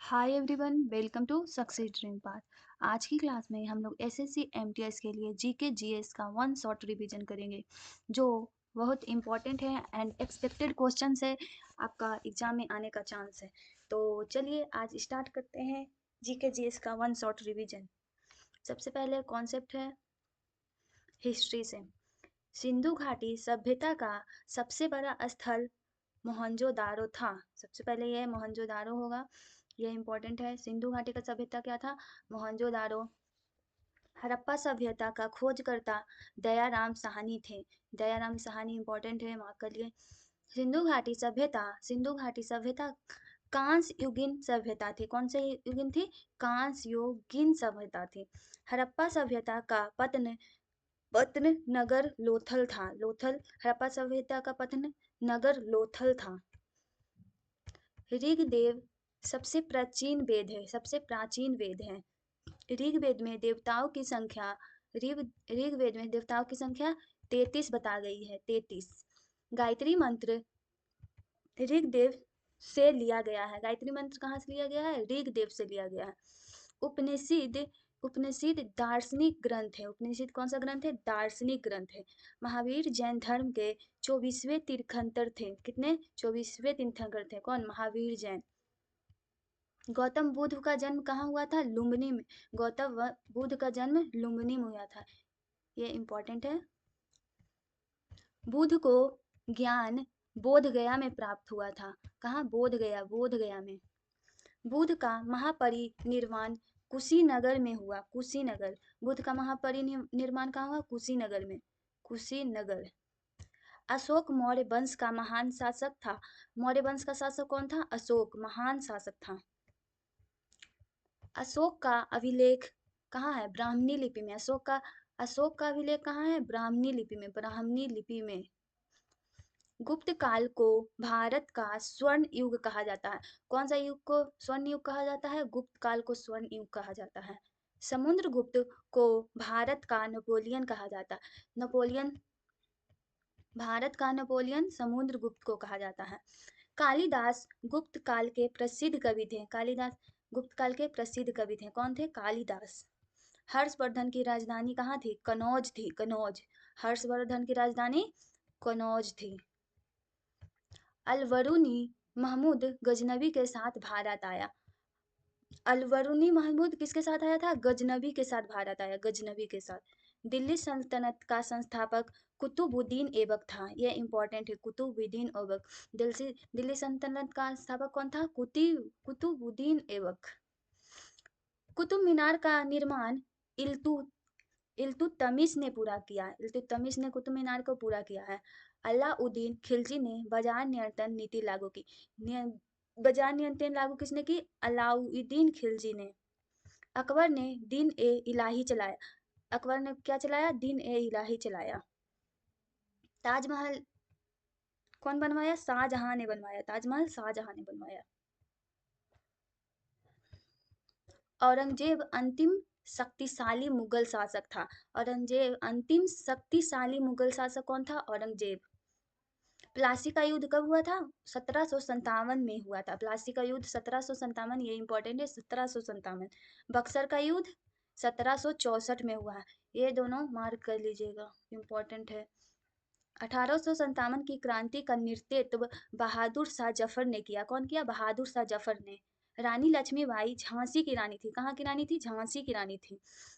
Hi everyone, welcome to success dream path. आज की class में हम लोग एसएससी एमटीएस के लिए जीके जीएस का वन शॉट रिवीजन करेंगे जो बहुत इंपॉर्टेंट है एंड एक्सपेक्टेड क्वेश्चन है। आपका एग्जाम में आने का चांस है। तो चलिए आज स्टार्ट करते हैं जीके जीएस का वन शॉट रिवीजन। सबसे पहले कॉन्सेप्ट है हिस्ट्री से। सिंधु घाटी सभ्यता का सबसे बड़ा स्थल मोहनजोदारो था। सबसे पहले ये मोहनजोदारो होगा, ये इंपॉर्टेंट है। सिंधु घाटी का सभ्यता क्या था? मोहनजोदारो। हड़प्पा सभ्यता का खोजकर्ता दयाराम साहनी थे। दयाराम साहनी इंपॉर्टेंट है, मार्क कर लिए। सिंधु घाटी सभ्यता कांस्य युगीन सभ्यता थी। कौन से युगीन थी? कांस्य युगीन सभ्यता थी। हड़प्पा सभ्यता का पतन पतन नगर लोथल था। लोथल, हड़प्पा सभ्यता का पतन नगर लोथल था। ऋग्वेद सबसे प्राचीन वेद है। सबसे प्राचीन वेद है। ऋग्वेद में देवताओं की संख्या ऋग्वेद में देवताओं की संख्या 33 बता गई है। 33। गायत्री मंत्र ऋग्वेद से लिया गया है। गायत्री मंत्र कहाँ से लिया गया है? ऋग्वेद से लिया गया है। उपनिषद उपनिषद दार्शनिक ग्रंथ है। उपनिषद कौन सा ग्रंथ है? दार्शनिक ग्रंथ है। महावीर जैन धर्म के 24वें तीर्थंकर थे। कितने? 24वें तीर्थंकर थे। कौन? महावीर जैन। गौतम बुद्ध का जन्म कहाँ हुआ था? लुम्बिनी में। गौतम बुद्ध का जन्म लुम्बिनी में हुआ था। ये इंपॉर्टेंट है। बुद्ध को ज्ञान बोध गया में प्राप्त हुआ था। कहाँ? बोध गया। बोध गया में। बुद्ध का महापरिनिर्वाण कुशीनगर में हुआ। कुशीनगर। बुद्ध का महापरिनिर्वाण कहाँ हुआ? कुशीनगर में। कुशीनगर। अशोक मौर्य वंश का महान शासक था। मौर्य वंश का शासक कौन था? अशोक महान शासक था। अशोक का अभिलेख कहाँ है? ब्राह्मणी लिपि में। अशोक का अभिलेख कहाँ है? ब्राह्मणी लिपि में। ब्राह्मणी लिपि में। गुप्त काल को भारत का स्वर्ण युग कहा जाता है। कौन सा युग को स्वर्ण युग कहा जाता है? गुप्त काल को स्वर्ण युग कहा जाता है। समुद्रगुप्त को भारत का नेपोलियन कहा जाता है। नेपोलियन, भारत का नेपोलियन समुद्रगुप्त को कहा जाता है। कालिदास गुप्त काल के प्रसिद्ध कवि थे। कालिदास गुप्त काल के प्रसिद्ध कवि थे। कौन थे? कालिदास। हर्षवर्धन की राजधानी कहाँ थी? कनौज थी। कनौज। हर्षवर्धन की राजधानी कनौज थी। अलवरुनी महमूद गजनबी के साथ भारत आया। अलवरुनी महमूद किसके साथ आया था? गजनबी के साथ भारत आया। गजनबी के साथ। दिल्ली सल्तनत का संस्थापक कुतुबुद्दीन ऐबक था। यह इंपॉर्टेंट है। कुतुबुद्दीन ऐबक। दिल्ली सल्तनत का संस्थापक कौन था? कुतुबुद्दीन ऐबक। कुतुब मीनार का निर्माण इल्तुतमिश ने पूरा किया। इल्तुतमिश ने कुतुब मीनार को पूरा किया है। अलाउद्दीन खिलजी ने बाजार नियंत्रण नीति लागू की। बाजार नियंत्रण लागू किसने की? अलाउद्दीन खिलजी ने। अकबर ने दिन ए इलाही चलाया। अकबर ने क्या चलाया? दिन ए इलाही चलाया। ताजमहल कौन बनवाया? शाहजहां ने बनवाया। ताजमहल शाहजहां ने बनवाया। औरंगजेब अंतिम शक्तिशाली मुगल शासक था। औरंगजेब अंतिम शक्तिशाली मुगल शासक कौन था? औरंगजेब। प्लासी का युद्ध कब हुआ था? 1757 में हुआ था। प्लासी का युद्ध 1757, ये इंपॉर्टेंट है। 1757। बक्सर का युद्ध 1764 में हुआ है। ये दोनों मार्क कर लीजिएगा, इंपॉर्टेंट है। 1857 की क्रांति का नेतृत्व बहादुर शाह जफर ने किया। कौन किया? बहादुर शाह जफर ने। रानी लक्ष्मीबाई झांसी की रानी थी। कहाँ की रानी थी? झांसी की रानी थी।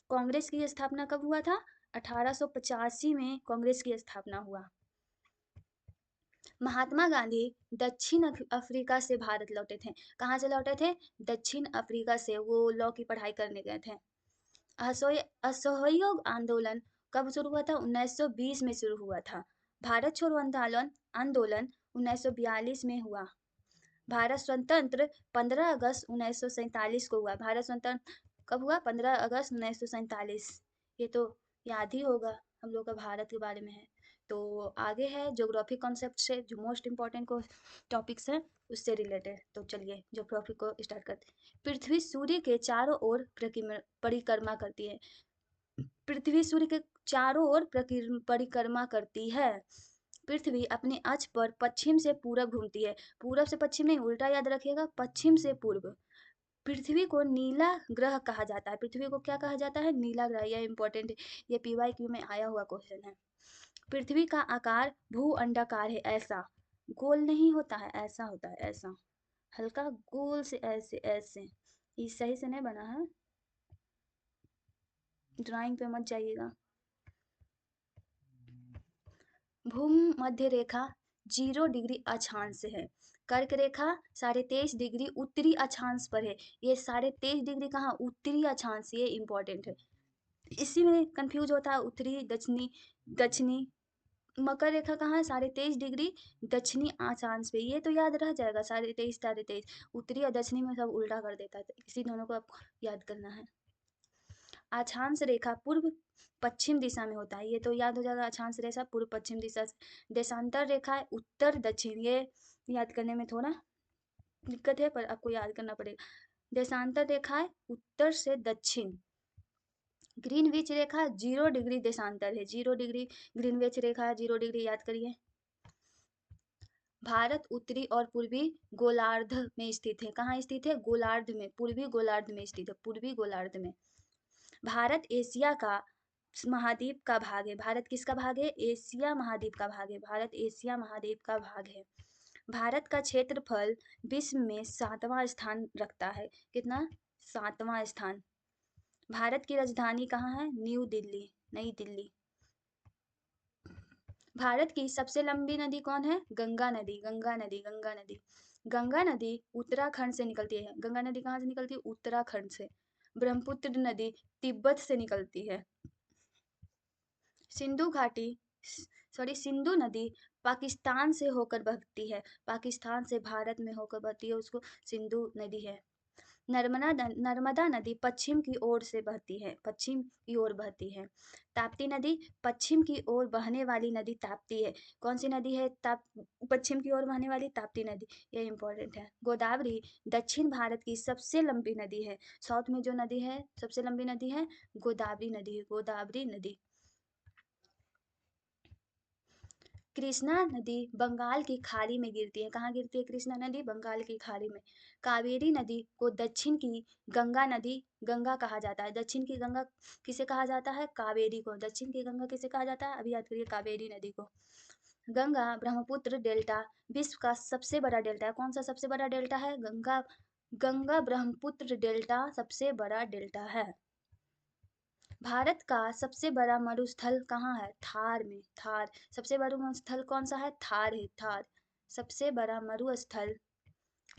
कांग्रेस की स्थापना कब हुआ था? 1885 में कांग्रेस की स्थापना हुआ। महात्मा गांधी दक्षिण अफ्रीका से भारत लौटे थे। कहाँ से लौटे थे? दक्षिण अफ्रीका से। वो लॉ की पढ़ाई करने गए थे। असहयोग आंदोलन कब शुरू हुआ था? 1920 में शुरू हुआ था। भारत छोड़ो आंदोलन आंदोलन 1942 में हुआ। भारत स्वतंत्र 15 अगस्त 1947 को हुआ। भारत स्वतंत्र कब हुआ? 15 अगस्त 1947। ये तो याद ही होगा, हम लोग का भारत के बारे में है। तो आगे है ज्योग्राफी कॉन्सेप्ट से, जो मोस्ट इंपॉर्टेंट को टॉपिक्स हैं उससे रिलेटेड। तो चलिए ज्योग्राफी को स्टार्ट करते हैं। पृथ्वी सूर्य के चारों ओर परिक्रमा करती है। पृथ्वी सूर्य के चारों ओर परिक्रमा करती है। पृथ्वी अपने अक्ष पर पश्चिम से पूरब घूमती है। पूरब से पश्चिम नहीं, उल्टा याद रखिएगा। पश्चिम से पूर्व। पृथ्वी को नीला ग्रह कहा जाता है। पृथ्वी को क्या कहा जाता है? नीला ग्रह। यह इंपॉर्टेंट है, ये PYQ में आया हुआ क्वेश्चन है। पृथ्वी का आकार भू अंडाकार है, ऐसा गोल नहीं होता है, ऐसा होता है, ऐसा हल्का गोल से, ऐसे ऐसे। ये सही से नहीं बना है, ड्राइंग पे मत जाइएगा। भूमध्य रेखा 0 डिग्री अक्षांश है। कर्क रेखा 23.5 डिग्री उत्तरी अक्षांश पर है। ये 23.5 डिग्री कहाँ? उत्तरी अक्षांश। ये इंपॉर्टेंट है, इसी में कंफ्यूज होता है उत्तरी दक्षिणी दक्षिणी। मकर रेखा कहाँ है? 23.5 डिग्री दक्षिणी अक्षांश पे। ये तो याद रह जाएगा, 23.5 उत्तरी और दक्षिणी में सब उल्टा कर देता है, इसी दोनों को आपको याद करना है। अक्षांश रेखा पूर्व पश्चिम दिशा में होता है, ये तो याद हो जाएगा, अक्षांश रेखा पूर्व पश्चिम दिशा से। देशांतर रेखा है उत्तर दक्षिण, ये याद करने में थोड़ा दिक्कत है पर आपको याद करना पड़ेगा। देशांतर रेखा है उत्तर से दक्षिण। ग्रीनविच रेखा 0 डिग्री देशांतर है, 0 डिग्री ग्रीनविच रेखा है, 0 डिग्री याद करिए। भारत उत्तरी और पूर्वी गोलार्ध में स्थित है। कहाँ स्थित है? गोलार्ध में, पूर्वी गोलार्ध में स्थित है, पूर्वी गोलार्ध में। भारत एशिया का महाद्वीप का भाग है। भारत किसका भाग है? एशिया महाद्वीप का भाग है, भारत एशिया महाद्वीप का भाग है। भारत का क्षेत्रफल विश्व में 7वां स्थान रखता है। कितना? 7वां स्थान। भारत की राजधानी कहाँ है? न्यू दिल्ली, नई दिल्ली। भारत की सबसे लंबी नदी कौन है? गंगा नदी, गंगा नदी, गंगा नदी। गंगा नदी उत्तराखंड से निकलती है। गंगा नदी कहाँ से निकलती है? उत्तराखंड से। ब्रह्मपुत्र नदी तिब्बत से निकलती है। सिंधु घाटी सिंधु नदी पाकिस्तान से होकर बहती है, पाकिस्तान से भारत में होकर बहती है, उसको सिंधु नदी है। नर्मदा नदी पश्चिम की ओर से बहती है, पश्चिम की ओर बहती है। ताप्ती नदी पश्चिम की ओर बहने वाली नदी ताप्ती है। कौन सी नदी है पश्चिम की ओर बहने वाली? ताप्ती नदी, ये इंपॉर्टेंट है। गोदावरी दक्षिण भारत की सबसे लंबी नदी है। साउथ में जो नदी है सबसे लंबी नदी है गोदावरी नदी, गोदावरी नदी। कृष्णा नदी बंगाल की खाड़ी में गिरती है। कहाँ गिरती है कृष्णा नदी? बंगाल की खाड़ी में। कावेरी नदी को दक्षिण की गंगा नदी, गंगा कहा जाता है। दक्षिण की गंगा किसे कहा जाता है? कावेरी को। दक्षिण की गंगा किसे कहा जाता है? अभी याद करिए, कावेरी नदी को। गंगा ब्रह्मपुत्र डेल्टा विश्व का सबसे बड़ा डेल्टा है। कौन सा सबसे बड़ा डेल्टा है? गंगा, गंगा ब्रह्मपुत्र डेल्टा सबसे बड़ा डेल्टा है। भारत का सबसे बड़ा मरुस्थल कहाँ है? थार में, थार। सबसे बड़ा मरुस्थल कौन सा है? थार है, थार। सबसे बड़ा मरुस्थल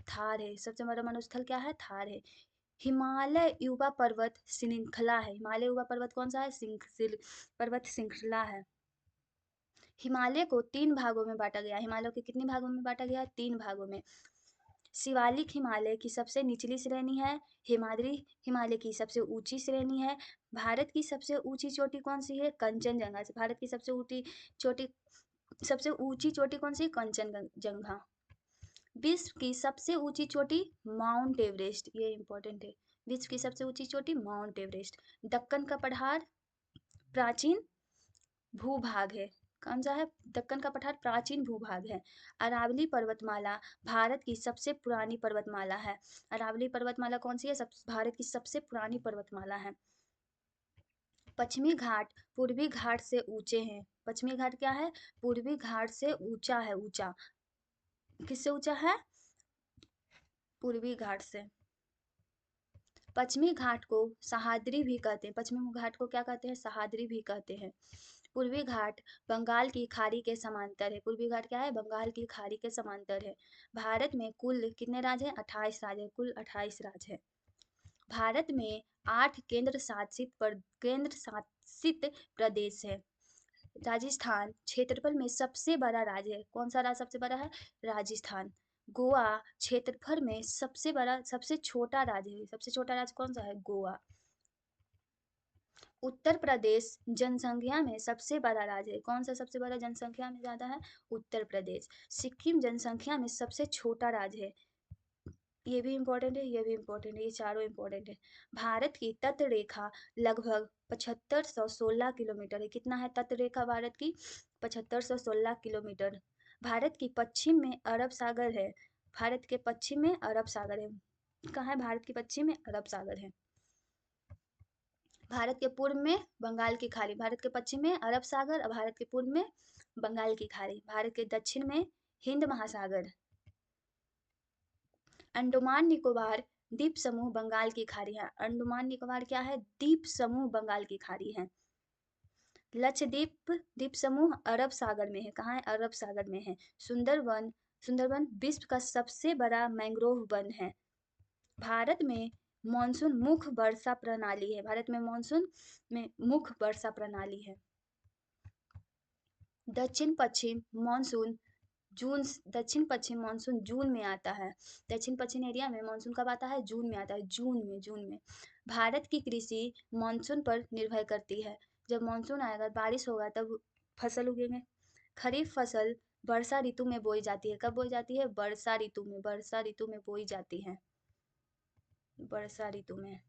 थार है, सबसे बड़ा मरुस्थल क्या है? थार है। हिमालय युवा पर्वत श्रृंखला है। हिमालय युवा पर्वत कौन सा है? पर्वत श्रृंखला है। हिमालय को 3 भागों में बांटा गया। हिमालय के कितने भागों में बांटा गया? 3 भागों में। शिवालिक हिमालय की सबसे निचली श्रेणी है, हिमाद्री हिमालय की सबसे ऊंची श्रेणी है। भारत की सबसे ऊंची चोटी कौन सी है? कंचनजंगा। भारत की सबसे ऊंची चोटी, सबसे ऊंची चोटी कौन सी? कंचनजंगा। विश्व की सबसे ऊंची चोटी माउंट एवरेस्ट, ये इंपॉर्टेंट है। विश्व की सबसे ऊंची चोटी माउंट एवरेस्ट। दक्कन का पठार प्राचीन भूभाग है। कौन सा है? दक्कन का पठार प्राचीन भूभाग है। अरावली पर्वतमाला भारत की सबसे पुरानी पर्वतमाला है। अरावली पर्वतमाला कौन सी है? भारत की सबसे पुरानी पर्वतमाला है। पश्चिमी घाट पूर्वी घाट से ऊंचे हैं। पश्चिमी घाट क्या है? पूर्वी घाट से ऊंचा है, ऊंचा। किससे ऊंचा है? पूर्वी घाट से। पश्चिमी घाट को सह्याद्री भी कहते हैं। पश्चिमी घाट को क्या कहते हैं? सह्याद्री भी कहते हैं। पूर्वी घाट बंगाल की खाड़ी के समांतर है। पूर्वी घाट क्या है? बंगाल की खाड़ी के समांतर है। भारत में कुल कितने राज्य हैं? 28 राज्य, कुल 28 राज्य है। भारत में 8 केंद्र शासित प्रदेश है। राजस्थान क्षेत्रफल में सबसे बड़ा राज्य है। कौन सा राज्य सबसे बड़ा है? राजस्थान। गोवा क्षेत्रफल में सबसे बड़ा, सबसे छोटा राज्य है। सबसे छोटा राज्य कौन सा है? गोवा। उत्तर प्रदेश जनसंख्या में सबसे बड़ा राज्य है। कौन सा सबसे बड़ा जनसंख्या में ज्यादा है? उत्तर प्रदेश। सिक्किम जनसंख्या में सबसे छोटा राज्य है। ये भी इंपॉर्टेंट है, ये भी इंपॉर्टेंट है, ये चारों इंपॉर्टेंट है। भारत की तट रेखा लगभग 7516 किलोमीटर है। कितना है तट रेखा भारत की? 7516 किलोमीटर। भारत की पश्चिम में अरब सागर है। भारत के पश्चिम में अरब सागर है। कहाँ है? भारत के पश्चिम में अरब सागर है। भारत के पूर्व में बंगाल की खाड़ी, भारत के पश्चिम में अरब सागर और भारत के पूर्व में बंगाल की खाड़ी, भारत के दक्षिण में हिंद महासागर। अंडमान निकोबार द्वीप समूह बंगाल की खाड़ी है। अंडमान निकोबार क्या है? द्वीप समूह बंगाल की खाड़ी है। लक्षद्वीप द्वीप समूह अरब सागर में है। कहाँ है? अरब सागर में है। सुंदरवन विश्व का सबसे बड़ा मैंग्रोव वन है। भारत में मॉनसून मुख्य वर्षा प्रणाली है। भारत में मॉनसून में मुख्य वर्षा प्रणाली है। दक्षिण पश्चिम मॉनसून दक्षिण पश्चिम मानसून जून में आता है। दक्षिण पश्चिम एरिया में मानसून कब आता है? जून में आता है। जून में। भारत की कृषि मानसून पर निर्भर करती है। जब मानसून आएगा, बारिश होगा, तब फसल उगेंगे। खरीफ फसल वर्षा ऋतु में बोई जाती है। कब बोई जाती है? वर्षा ऋतु में। वर्षा ऋतु में बोई जाती है। वर्षा ऋतु में।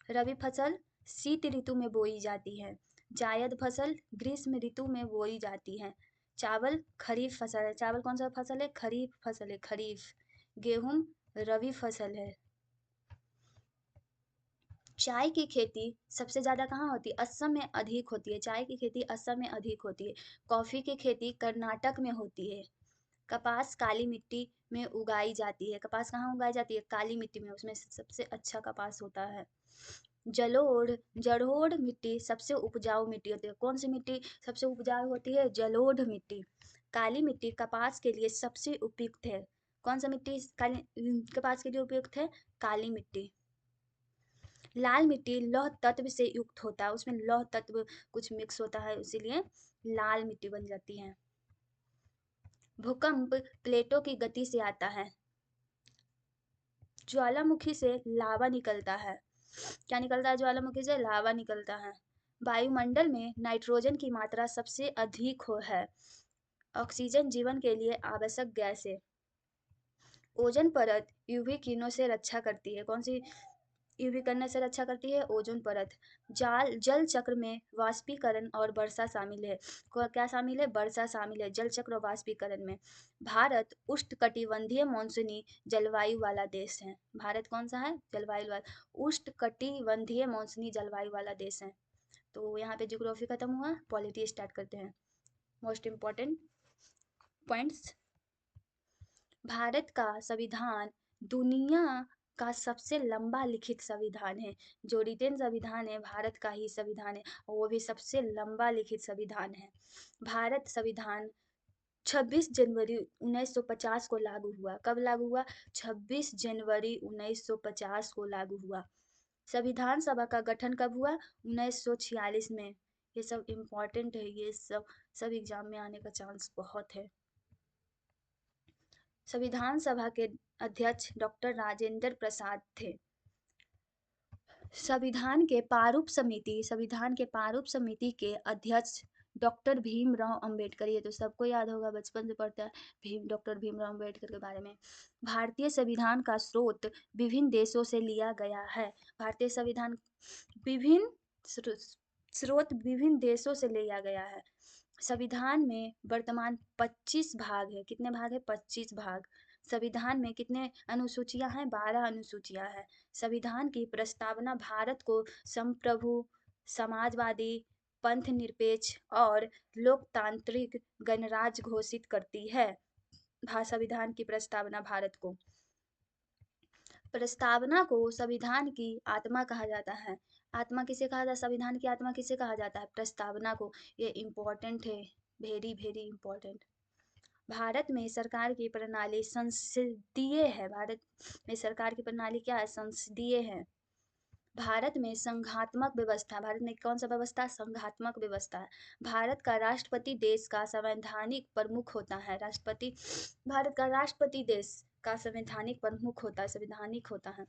रबी फसल शीत ऋतु में बोई जाती है। जायद फसल ग्रीष्म ऋतु में बोई जाती है। चावल खरीफ फसल है। चावल कौन सा फसल है? खरीफ फसल है। खरीफ। गेहूं रबी फसल है। चाय की खेती सबसे ज्यादा कहाँ होती है? असम में अधिक होती है। चाय की खेती असम में अधिक होती है। कॉफी की खेती कर्नाटक में होती है। कपास काली मिट्टी में उगाई जाती है। कपास कहाँ उगाई जाती है? काली मिट्टी में। उसमें सबसे अच्छा कपास होता है। जलोढ़ मिट्टी सबसे उपजाऊ मिट्टी होती है। कौन सी मिट्टी सबसे उपजाऊ होती है? जलोढ़ मिट्टी। काली मिट्टी कपास के लिए सबसे उपयुक्त है। कौन सा मिट्टी कपास के लिए उपयुक्त है? काली मिट्टी। लाल मिट्टी लौह तत्व से युक्त होता है। उसमें लौह तत्व कुछ मिक्स होता है, इसीलिए लाल मिट्टी बन जाती है। भूकंप प्लेटों की गति से आता है। ज्वालामुखी से लावा निकलता है। क्या निकलता है? ज्वालामुखी से लावा निकलता है। वायुमंडल में नाइट्रोजन की मात्रा सबसे अधिक है। ऑक्सीजन जीवन के लिए आवश्यक गैस है। ओजोन परत यूवी किरणों से रक्षा करती है। कौन सी यूवी करने से रक्षा करती है? ओजोन परत। जल चक्र में वाष्पीकरण और वर्षा शामिल है। क्या शामिल है? वर्षा शामिल है जल चक्र और वाष्पीकरण में। भारत उष्णकटिबंधीय मानसूनी जलवायु वाला देश है। भारत कौन सा है? जलवायु वाला उष्णकटिबंधीय मानसूनी जलवायु वाला देश है। तो यहाँ पे ज्योग्राफी खत्म हुआ, पॉलिटी स्टार्ट करते हैं। Most important points. भारत का संविधान दुनिया का सबसे लंबा लिखित संविधान है। जो रिटेन संविधान है भारत का ही संविधान है, और वो भी सबसे लंबा लिखित संविधान है। भारत संविधान 26 जनवरी 1950 को लागू हुआ। कब लागू हुआ? 26 जनवरी 1950 को लागू हुआ। संविधान सभा का गठन कब हुआ? 1946 में। ये सब इम्पोर्टेंट है, ये सब एग्जाम में आने का चांस बहुत है। संविधान सभा के अध्यक्ष डॉक्टर राजेंद्र प्रसाद थे। संविधान के प्रारूप समिति के अध्यक्ष डॉक्टर भीमराव अंबेडकर। ये तो सबको याद होगा, बचपन से पढ़ता है डॉक्टर भीमराव अंबेडकर के बारे में। भारतीय संविधान का स्रोत विभिन्न देशों से लिया गया है। भारतीय संविधान विभिन्न स्रोत विभिन्न देशों से लिया गया है। संविधान में वर्तमान 25 भाग है। कितने भाग है? 25 भाग। संविधान में कितने अनुसूचियां हैं? 12 अनुसूचियां हैं। संविधान की प्रस्तावना भारत को संप्रभु, समाजवादी, पंथ निरपेक्ष और लोकतांत्रिक गणराज्य घोषित करती है। संविधान की प्रस्तावना भारत को। प्रस्तावना को संविधान की आत्मा कहा जाता है। आत्मा किसे कहा जाता है? संविधान की आत्मा किसे कहा जाता है? प्रस्तावना को। ये इम्पोर्टेंट है, वेरी वेरी इम्पोर्टेंट। भारत में सरकार की प्रणाली संसदीय है। भारत में सरकार की प्रणाली क्या है? संसदीय है। भारत में संघात्मक व्यवस्था। भारत में कौन सा व्यवस्था? संघात्मक व्यवस्था। भारत का राष्ट्रपति देश का संवैधानिक प्रमुख होता है। भारत का राष्ट्रपति देश का संवैधानिक प्रमुख होता है, संवैधानिक होता है।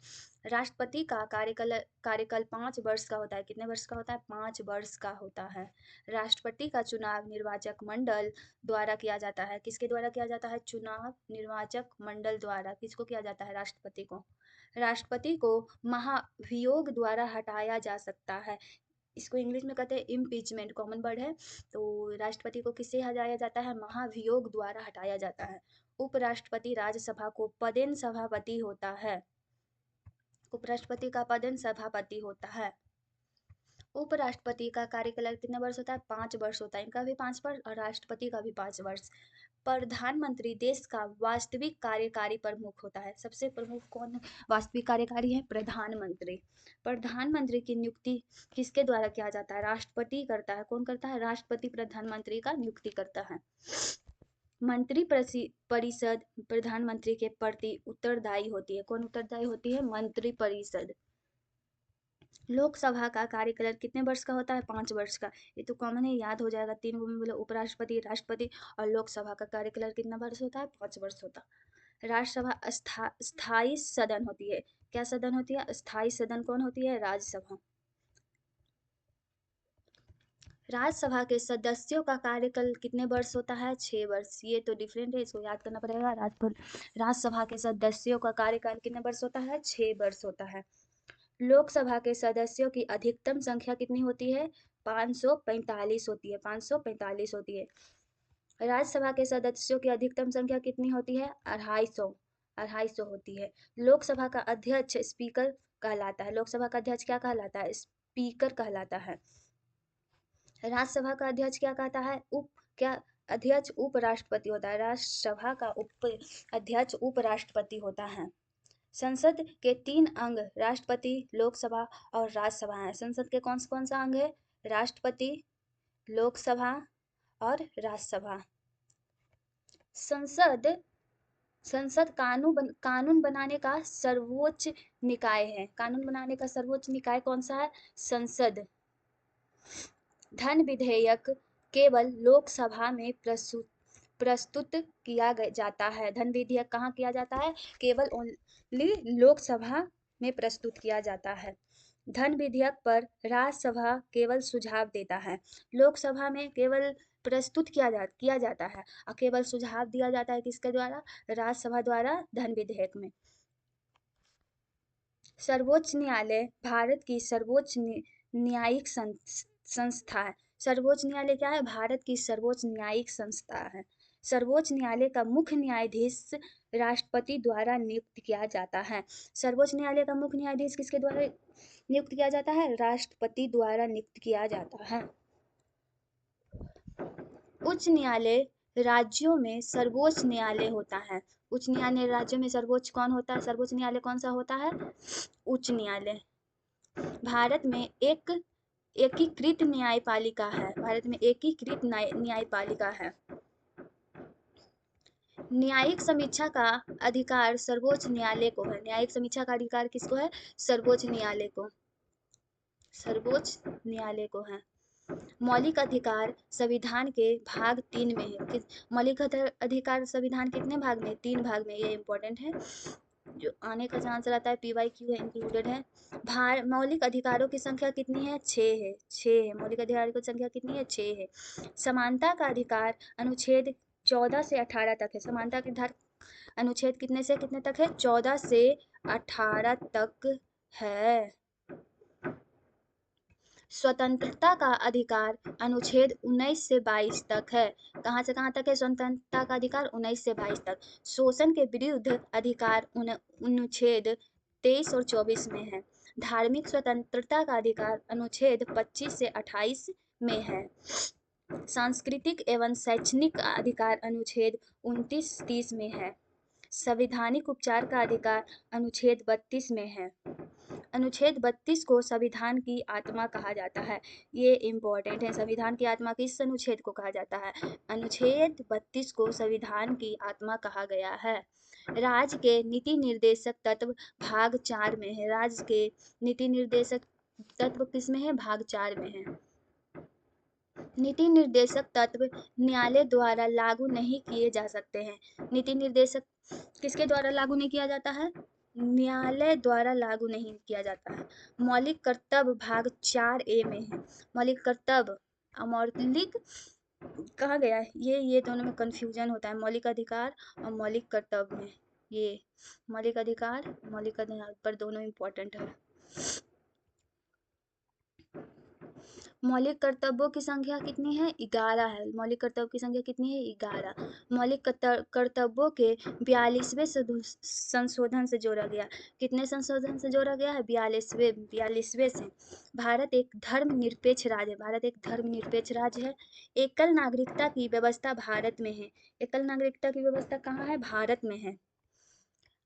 राष्ट्रपति का कार्यकाल 5 वर्ष का होता है। कितने वर्ष का होता है? 5 वर्ष का होता है। राष्ट्रपति का चुनाव निर्वाचक मंडल द्वारा किया जाता है। किसके द्वारा किया जाता है? चुनाव निर्वाचक मंडल द्वारा। किसको किया जाता है? राष्ट्रपति को। राष्ट्रपति को महाभियोग द्वारा हटाया जा सकता है। इसको इंग्लिश में कहते हैं इम्पीचमेंट, कॉमन वर्ड है। तो राष्ट्रपति को किससे हटाया जाता है? महाभियोग द्वारा हटाया जाता है। उपराष्ट्रपति राज्यसभा को पदेन सभापति होता है। उपराष्ट्रपति का पद सभापति होता है। उपराष्ट्रपति का कार्यकाल कितने वर्ष होता है? 5 वर्ष होता है। इनका भी 5 वर्ष और राष्ट्रपति का भी 5 वर्ष। प्रधानमंत्री देश का वास्तविक कार्यकारी प्रमुख होता है। सबसे प्रमुख कौन वास्तविक कार्यकारी है? प्रधानमंत्री। प्रधानमंत्री की नियुक्ति किसके द्वारा किया जाता है? राष्ट्रपति करता है। कौन करता है? राष्ट्रपति प्रधानमंत्री का नियुक्ति करता है। मंत्री परिषद प्रधानमंत्री के प्रति उत्तरदायी होती है। कौन उत्तरदायी होती है? मंत्री परिषद। लोकसभा का कार्यकाल कितने वर्ष का होता है? 5 वर्ष का। ये तो कॉमन है, याद हो जाएगा। 3 में बोलो, उपराष्ट्रपति, राष्ट्रपति और लोकसभा का कार्यकाल कितना वर्ष होता है? 5 वर्ष होता है। राज्यसभा स्थायी सदन होती है। क्या सदन होती है? स्थायी सदन कौन होती है? राज्यसभा। राज्यसभा के सदस्यों का कार्यकाल कितने वर्ष होता है? 6 वर्ष। ये तो डिफरेंट है, इसको याद करना पड़ेगा। राज्यसभा के सदस्यों का कार्यकाल कितने वर्ष होता है? 6 वर्ष होता है। लोकसभा के सदस्यों की अधिकतम संख्या कितनी होती है? 545 होती है। 545 होती है। राज्यसभा के सदस्यों की अधिकतम संख्या कितनी होती है? 250 होती है। लोकसभा का अध्यक्ष स्पीकर कहलाता है। लोकसभा का अध्यक्ष क्या कहलाता है? स्पीकर कहलाता है। राज्यसभा का अध्यक्ष क्या कहता है? अध्यक्ष उपराष्ट्रपति होता है। राज्यसभा का अध्यक्ष उपराष्ट्रपति होता है। संसद के 3 अंग राष्ट्रपति, लोकसभा और राज्यसभा है। संसद के कौन सा अंग है? राष्ट्रपति, लोकसभा और राज्यसभा। संसद कानून बनाने का सर्वोच्च निकाय है। कानून बनाने का सर्वोच्च निकाय कौन सा है? संसद। धन विधेयक केवल लोकसभा में प्रस्तुत किया जाता है। धन विधेयक कहाँ किया जाता है? केवल ओनली लोकसभा में प्रस्तुत किया जाता है। धन विधेयक पर राज्यसभा केवल सुझाव देता है। लोकसभा में केवल प्रस्तुत किया जाता है और केवल सुझाव दिया जाता है। किसके द्वारा? राज्यसभा द्वारा धन विधेयक में। सर्वोच्च न्यायालय भारत की सर्वोच्च न्यायिक संस्था है। सर्वोच्च न्यायालय क्या है? भारत की सर्वोच्च न्यायिक संस्था है। सर्वोच्च न्यायालय का मुख्य न्यायाधीश राष्ट्रपति द्वारा नियुक्त किया जाता है। सर्वोच्च न्यायालय का मुख्य न्यायाधीश किसके द्वारा नियुक्त किया जाता है? राष्ट्रपति द्वारा नियुक्त किया जाता है। उच्च न्यायालय राज्यों में सर्वोच्च न्यायालय होता है। उच्च न्यायालय राज्यों में सर्वोच्च कौन होता है? सर्वोच्च न्यायालय कौन सा होता है? उच्च न्यायालय। भारत में एकीकृत न्यायपालिका है। भारत में एकीकृत न्यायपालिका है। न्यायिक समीक्षा का अधिकार सर्वोच्च न्यायालय को है। न्यायिक समीक्षा का अधिकार किसको है? सर्वोच्च न्यायालय को। सर्वोच्च न्यायालय को है। मौलिक अधिकार संविधान के भाग 3 में है। मौलिक अधिकार संविधान कितने भाग में? 3 भाग में। ये इंपॉर्टेंट है, जो आने का चांस रहता है। PYQ है, इंक्लूडेड है। मौलिक अधिकारों की संख्या कितनी है? 6 है। 6 है। मौलिक अधिकारों की संख्या कितनी है? 6 है। समानता का अधिकार अनुच्छेद 14 से 18 तक है। समानता के अधिकार अनुच्छेद कितने से कितने तक है? 14 से 18 तक है। स्वतंत्रता का अधिकार अनुच्छेद 19 से 22 तक है। कहाँ से कहाँ तक है स्वतंत्रता का अधिकार? 19 से 22 तक। शोषण के विरुद्ध अधिकार अनुच्छेद 23 और 24 में है। धार्मिक स्वतंत्रता का अधिकार अनुच्छेद 25 से 28 में है। सांस्कृतिक एवं शैक्षणिक अधिकार अनुच्छेद 29-30 में है। संवैधानिक उपचार का अधिकार अनुच्छेद 32 में है। अनुच्छेद 32 को संविधान की आत्मा कहा जाता है। ये इंपॉर्टेंट है। संविधान की आत्मा किस अनुच्छेद को कहा जाता है? अनुच्छेद 32 को संविधान की आत्मा कहा गया है। राज्य के नीति निर्देशक तत्व भाग 4 में है। राज्य के नीति निर्देशक तत्व किस में है? भाग 4 में है। नीति निर्देशक तत्व न्यायालय द्वारा लागू नहीं किए जा सकते हैं। नीति निर्देशक किसके द्वारा लागू नहीं किया जाता है? न्यायालय द्वारा लागू नहीं किया जाता है। मौलिक कर्तव्य भाग 4A में है। मौलिक कर्तव्य अमौलिक कहा गया है? ये दोनों में कंफ्यूजन होता है, मौलिक अधिकार और मौलिक कर्तव्य में। ये मौलिक अधिकार पर दोनों इंपॉर्टेंट है। मौलिक कर्तव्यों की संख्या कितनी है? 11 है। मौलिक कर्तव्यों की संख्या कितनी है? 11। मौलिक कर्तव्यों के 42वें संशोधन से जोड़ा गया। कितने संशोधन से जोड़ा गया है? 42वें से। भारत एक धर्मनिरपेक्ष राज्य है। भारत एक धर्मनिरपेक्ष राज्य है। एकल नागरिकता की व्यवस्था भारत में है। एकल नागरिकता की व्यवस्था कहाँ है? भारत में है।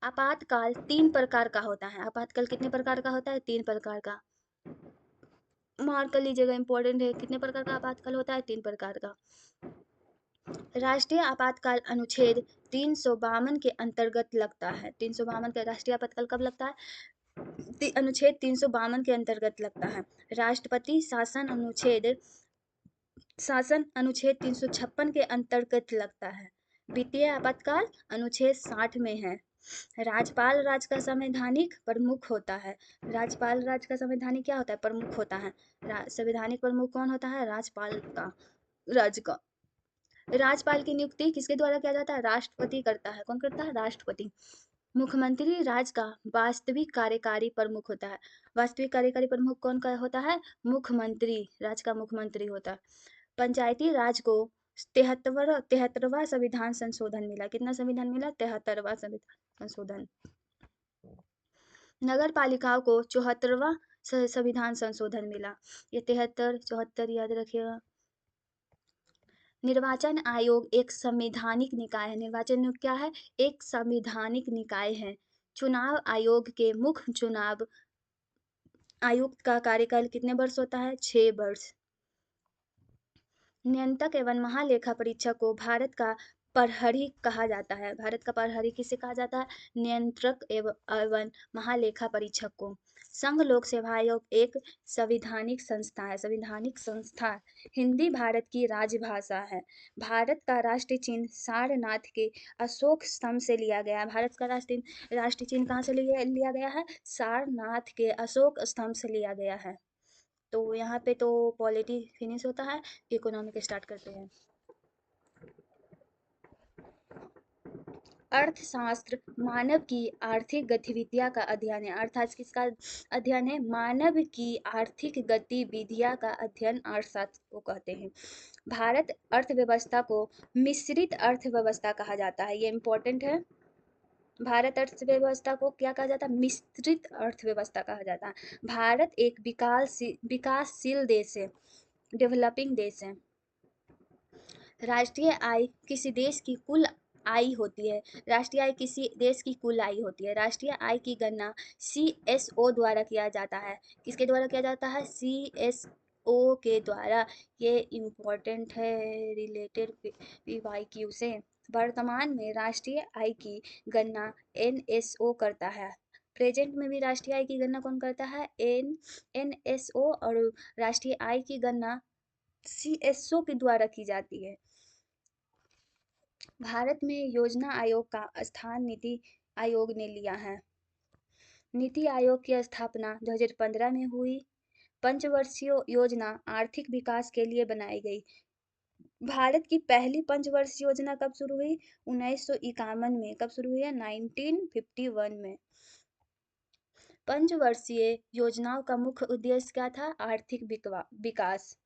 आपातकाल 3 प्रकार का होता है। आपातकाल कितने प्रकार का होता है? 3 प्रकार का। मार्क कर लीजिएगा, इंपॉर्टेंट है। कितने प्रकार का आपातकाल होता है? 3 प्रकार का। राष्ट्रीय आपातकाल अनुच्छेद 352 के अंतर्गत लगता है। 352 का राष्ट्रीय आपातकाल कब लगता है? अनुच्छेद 352 के अंतर्गत लगता है। राष्ट्रपति शासन अनुच्छेद 356 के अंतर्गत लगता है। वित्तीय आपातकाल अनुच्छेद 60 में है। राज्यपाल राज्य का संवैधानिक प्रमुख होता है। राज्यपाल राज्य का संवैधानिक क्या होता है? प्रमुख होता है। संवैधानिक प्रमुख कौन होता है? राज्यपाल का, राज्य का। राज्यपाल की नियुक्ति किसके द्वारा किया जाता है? राष्ट्रपति करता है। कौन करता है? राष्ट्रपति। मुख्यमंत्री राज्य का वास्तविक कार्यकारी प्रमुख होता है। वास्तविक कार्यकारी प्रमुख कौन का होता है? मुख्यमंत्री, राज्य का मुख्यमंत्री होता है। पंचायती राज को 73वां संविधान संशोधन मिला। कितना संविधान मिला? 73वां संविधान संशोधन। नगर पालिकाओं को 74वां संविधान संशोधन मिला। ये 73 74 याद रखिएगा। निर्वाचन आयोग एक संवैधानिक निकाय है। निर्वाचन आयोग क्या है? एक संवैधानिक निकाय है। चुनाव आयोग के मुख्य चुनाव आयुक्त का कार्यकाल कितने वर्ष होता है? 6 वर्ष। नियंत्रक एवं महालेखा परीक्षक को भारत का प्रहरी कहा जाता है। भारत का प्रहरी किसे कहा जाता है? नियंत्रक एवं महालेखा परीक्षक को। संघ लोक सेवा आयोग एक संवैधानिक संस्था है। संवैधानिक संस्था। हिंदी भारत की राजभाषा है। भारत का राष्ट्रीय चिन्ह सारनाथ के अशोक स्तंभ से लिया गया है। भारत का राष्ट्रीय चिन्ह कहाँ से लिया गया है? सारनाथ के अशोक स्तंभ से लिया गया है। तो यहाँ पे तो पॉलिटी फिनिश होता है। इकोनॉमिक स्टार्ट करते हैं। अर्थशास्त्र मानव की आर्थिक गतिविधियां का अध्ययन है। अर्थशास्त्र किसका अध्ययन है? मानव की आर्थिक गतिविधियां का अध्ययन अर्थशास्त्र को कहते हैं। भारत अर्थव्यवस्था को मिश्रित अर्थव्यवस्था कहा जाता है। ये इंपॉर्टेंट है। भारत अर्थव्यवस्था को क्या कहा जाता है? मिश्रित अर्थव्यवस्था कहा जाता है। भारत एक विकासशील देश है, डेवलपिंग देश है। राष्ट्रीय आय किसी देश की कुल आय होती है। राष्ट्रीय आय किसी देश की कुल आय होती है। राष्ट्रीय आय की गणना CSO द्वारा किया जाता है। किसके द्वारा किया जाता है? CSO के द्वारा। ये इम्पोर्टेंट है, रिलेटेड PYQ से। वर्तमान में राष्ट्रीय आय की गणना NSO करता है। प्रेजेंट में भी राष्ट्रीय आय की गणना कौन करता है? NSO। और राष्ट्रीय आय की गणना CSO के द्वारा की जाती है। भारत में योजना आयोग का स्थान नीति आयोग ने लिया है। नीति आयोग की स्थापना 2015 में हुई। पंचवर्षीय योजना आर्थिक विकास के लिए बनाई गई। भारत की पहली पंचवर्षीय योजना कब शुरू हुई? 1951 में। कब शुरू हुई है? 1951 में। पंचवर्षीय योजनाओं का मुख्य उद्देश्य क्या था? आर्थिक विकास।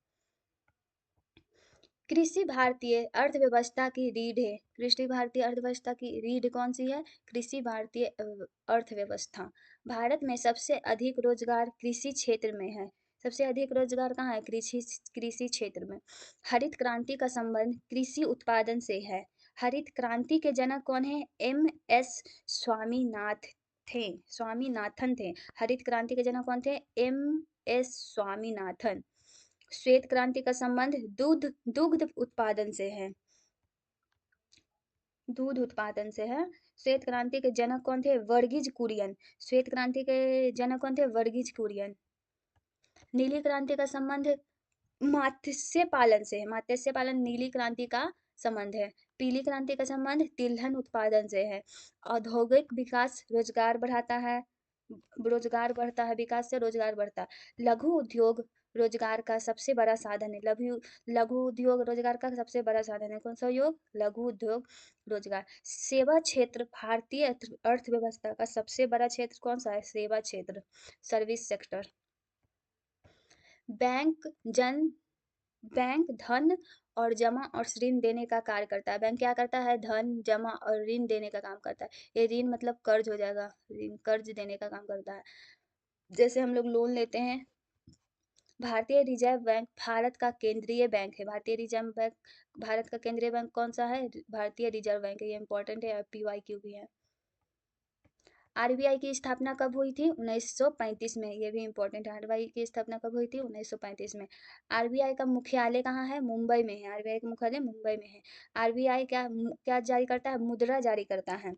कृषि भारतीय अर्थव्यवस्था की रीढ़ है। कृषि भारतीय अर्थव्यवस्था की रीढ़ कौन सी है? कृषि भारतीय अर्थव्यवस्था। भारत में सबसे अधिक रोजगार कृषि क्षेत्र में है। सबसे अधिक रोजगार कहाँ है? कृषि क्षेत्र में। हरित क्रांति का संबंध कृषि उत्पादन से है। हरित क्रांति के जनक कौन है? MS स्वामीनाथन थे। हरित क्रांति के जनक कौन थे? MS स्वामीनाथन। श्वेत क्रांति का संबंध दुग्ध उत्पादन से है। दूध उत्पादन से है। श्वेत क्रांति के जनक कौन थे? वर्गीज कुरियन। श्वेत क्रांति के जनक कौन थे? वर्गीज कुरियन। नीली क्रांति का संबंध मत्स्य पालन से है। मत्स्य पालन नीली क्रांति का संबंध है। पीली क्रांति का संबंध तिलहन उत्पादन से है। औद्योगिक विकास रोजगार बढ़ाता है। रोजगार बढ़ता है, विकास से रोजगार बढ़ता है। लघु उद्योग रोजगार का सबसे बड़ा साधन है। लघु उद्योग रोजगार का सबसे बड़ा साधन है। कौन सा उद्योग? लघु उद्योग रोजगार। सेवा क्षेत्र भारतीय अर्थव्यवस्था का सबसे बड़ा क्षेत्र कौन सा है? सेवा क्षेत्र, सर्विस सेक्टर। बैंक जन बैंक धन और जमा और ऋण देने का कार्य करता है। बैंक क्या करता है? धन जमा और ऋण देने का काम करता है। ये ऋण मतलब कर्ज हो जाएगा, ऋण कर्ज देने का काम करता है। जैसे हम लोग लोन लेते हैं। भारतीय रिजर्व बैंक भारत का केंद्रीय बैंक है। भारतीय रिजर्व बैंक भारत का केंद्रीय बैंक कौन सा है? भारतीय रिजर्व बैंक है। ये इंपॉर्टेंट है, PYQ भी है। आरबीआई की स्थापना कब हुई थी? 1935 में। ये भी इंपॉर्टेंट है। आरबीआई की स्थापना कब हुई थी? 1935 में। आरबीआई का मुख्यालय कहाँ है? मुंबई में है। आरबीआई का मुख्यालय मुंबई में है। आरबीआई क्या क्या जारी करता है? मुद्रा जारी करता है।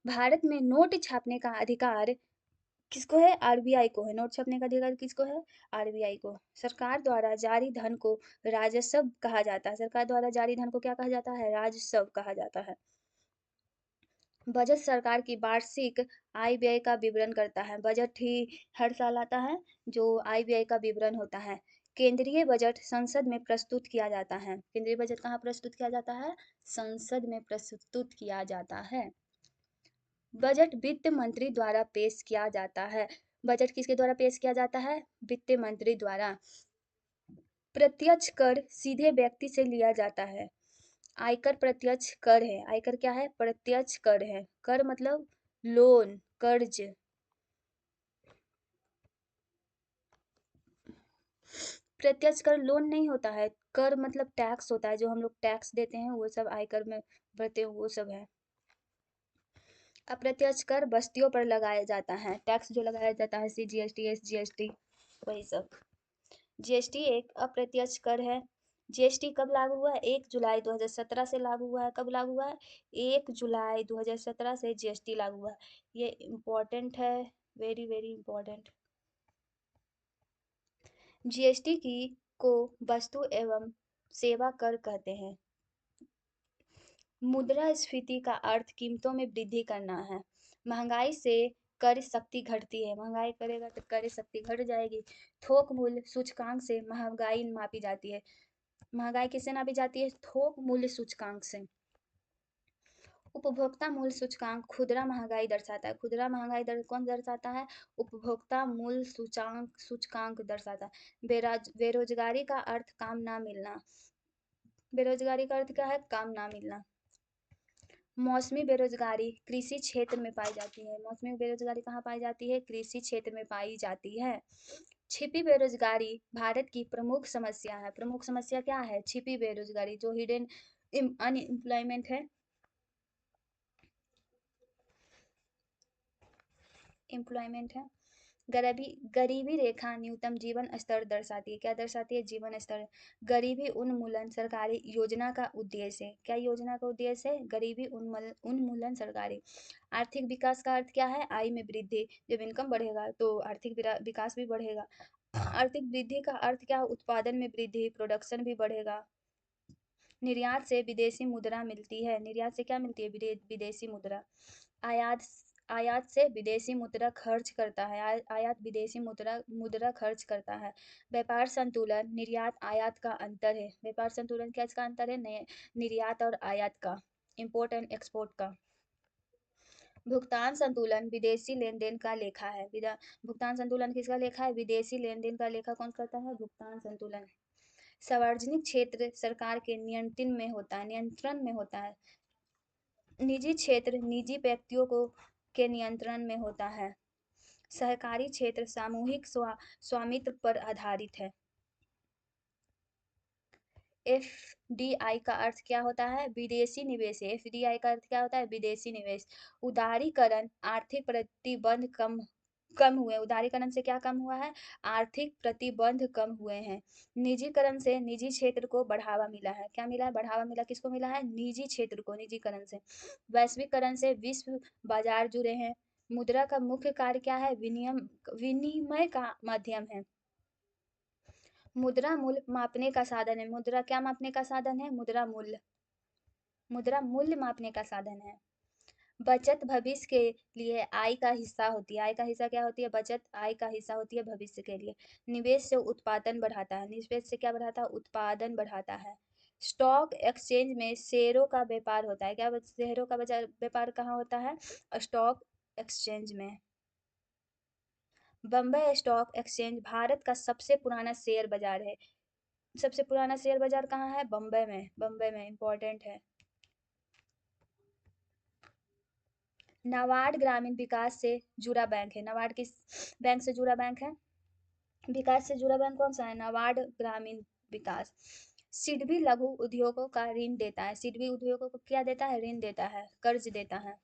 भारत में नोट छापने का अधिकार किसको है? आरबीआई को है। नोट छापने का अधिकार किसको है? आरबीआई को। सरकार द्वारा जारी धन को राजस्व कहा जाता है। सरकार द्वारा जारी धन को क्या कहा जाता है? राजस्व कहा जाता है। बजट सरकार की वार्षिक आय व्यय का विवरण करता है। बजट ही हर साल आता है, जो आय व्यय का विवरण होता है। केंद्रीय बजट संसद में प्रस्तुत किया जाता है। केंद्रीय बजट कहाँ प्रस्तुत किया जाता है? संसद में प्रस्तुत किया जाता है। बजट वित्त मंत्री द्वारा पेश किया जाता है। बजट किसके द्वारा पेश किया जाता है? वित्त मंत्री द्वारा। प्रत्यक्ष कर सीधे व्यक्ति से लिया जाता है। आयकर प्रत्यक्ष कर है। आयकर क्या है? प्रत्यक्ष कर है। कर मतलब लोन, कर्ज। प्रत्यक्ष कर लोन नहीं होता है। कर मतलब टैक्स होता है, जो हम लोग टैक्स देते हैं वो सब आयकर में भरते हैं, वो सब है। अप्रत्यक्ष कर बस्तियों पर लगाया जाता है। टैक्स जो लगाया जाता है, CGST, SGST, वही सब। जीएसटी एक अप्रत्यक्ष कर है। जीएसटी कब लागू हुआ है? 1 जुलाई 2017 से लागू हुआ है। कब लागू हुआ है? 1 जुलाई 2017 से जीएसटी लागू हुआ है। ये इम्पोर्टेंट है, वेरी वेरी इम्पोर्टेंट। जीएसटी की को वस्तु एवं सेवा कर कहते हैं। मुद्रास्फीति का अर्थ कीमतों में वृद्धि करना है। महंगाई से क्रय शक्ति घटती है। महंगाई करेगा तो क्रय शक्ति घट जाएगी। थोक मूल्य सूचकांक से महंगाई मापी जाती है। महंगाई किससे नापी जाती है? थोक मूल्य सूचकांक से। उपभोक्ता मूल्य सूचकांक खुदरा महंगाई दर्शाता है। खुदरा महंगाई दर कौन दर्शाता है? उपभोक्ता मूल्य सूचकांक दर्शाता है। बेरोजगारी का अर्थ काम ना मिलना। बेरोजगारी का अर्थ क्या है? काम ना मिलना। मौसमी बेरोजगारी कृषि क्षेत्र में पाई जाती है। मौसमी बेरोजगारी कहाँ पाई जाती है? कृषि क्षेत्र में पाई जाती है। छिपी बेरोजगारी भारत की प्रमुख समस्या है। प्रमुख समस्या क्या है? छिपी बेरोजगारी, जो हिडन अनएम्प्लॉयमेंट है, एम्प्लॉयमेंट है। गरीबी रेखा न्यूनतम जीवन स्तर दर्शाती है। क्या दर्शाती है? जीवन स्तर। गरीबी उन्मूलन सरकारी योजना का उद्देश्य है। क्या योजना का उद्देश्य है? गरीबी उन्मूलन सरकारी। आर्थिक विकास का अर्थ क्या है? आय में वृद्धि। जब इनकम बढ़ेगा तो आर्थिक विकास भी बढ़ेगा। आर्थिक वृद्धि का अर्थ क्या है? उत्पादन में वृद्धि, प्रोडक्शन भी बढ़ेगा। निर्यात से विदेशी मुद्रा मिलती है। निर्यात से क्या मिलती है? विदेशी मुद्रा। आयात आयात से विदेशी मुद्रा खर्च करता है। आयात विदेशी मुद्रा खर्च करता है। व्यापार संतुलन निर्यात आयात का अंतर है। व्यापार संतुलन क्या इसका अंतर है? निर्यात और आयात का, इम्पोर्ट एंड एक्सपोर्ट का। भुगतान संतुलन विदेशी लेन देन का लेखा है। भुगतान संतुलन किसका लेखा है? विदेशी लेन देन का लेखा कौन करता है? भुगतान संतुलन। सार्वजनिक क्षेत्र सरकार के नियंत्रण में होता है। निजी क्षेत्र निजी व्यक्तियों को के नियंत्रण में होता है। सहकारी क्षेत्र सामूहिक स्वामित्व पर आधारित है। FDI का अर्थ क्या होता है? विदेशी निवेश। FDI का अर्थ क्या होता है? विदेशी निवेश। उदारीकरण आर्थिक प्रतिबंध कम हुए। उदारीकरण से क्या कम हुआ है? आर्थिक प्रतिबंध कम हुए हैं। निजीकरण से निजी क्षेत्र को बढ़ावा मिला है। क्या मिला है? बढ़ावा मिला। किसको मिला है? निजी क्षेत्र को, निजीकरण से। वैश्वीकरण से विश्व बाजार जुड़े हैं। मुद्रा का मुख्य कार्य क्या है? विनिमय का माध्यम है। मुद्रा मूल्य मापने का साधन है। मुद्रा क्या मापने का साधन है? मुद्रा मूल्य मापने का साधन है। बचत भविष्य के लिए आय का हिस्सा होती है। आय का हिस्सा क्या होती है? बचत आय का हिस्सा होती है भविष्य के लिए। निवेश से उत्पादन बढ़ाता है। निवेश से क्या बढ़ाता है? उत्पादन बढ़ाता है। स्टॉक एक्सचेंज में शेयरों का व्यापार होता है। क्या शेयरों का व्यापार कहाँ होता है? स्टॉक एक्सचेंज में। बम्बई स्टॉक एक्सचेंज भारत का सबसे पुराना शेयर बाजार है। सबसे पुराना शेयर बाजार कहाँ है? बम्बई में। बम्बई में इंपॉर्टेंट है। नाबार्ड ग्रामीण विकास से जुड़ा बैंक है। नाबार्ड किस बैंक से जुड़ा बैंक है? विकास से जुड़ा बैंक कौन सा है? नाबार्ड ग्रामीण विकास। सिडबी लघु उद्योगों का ऋण देता है। सिडबी उद्योगों को क्या देता है? ऋण देता है, कर्ज देता है।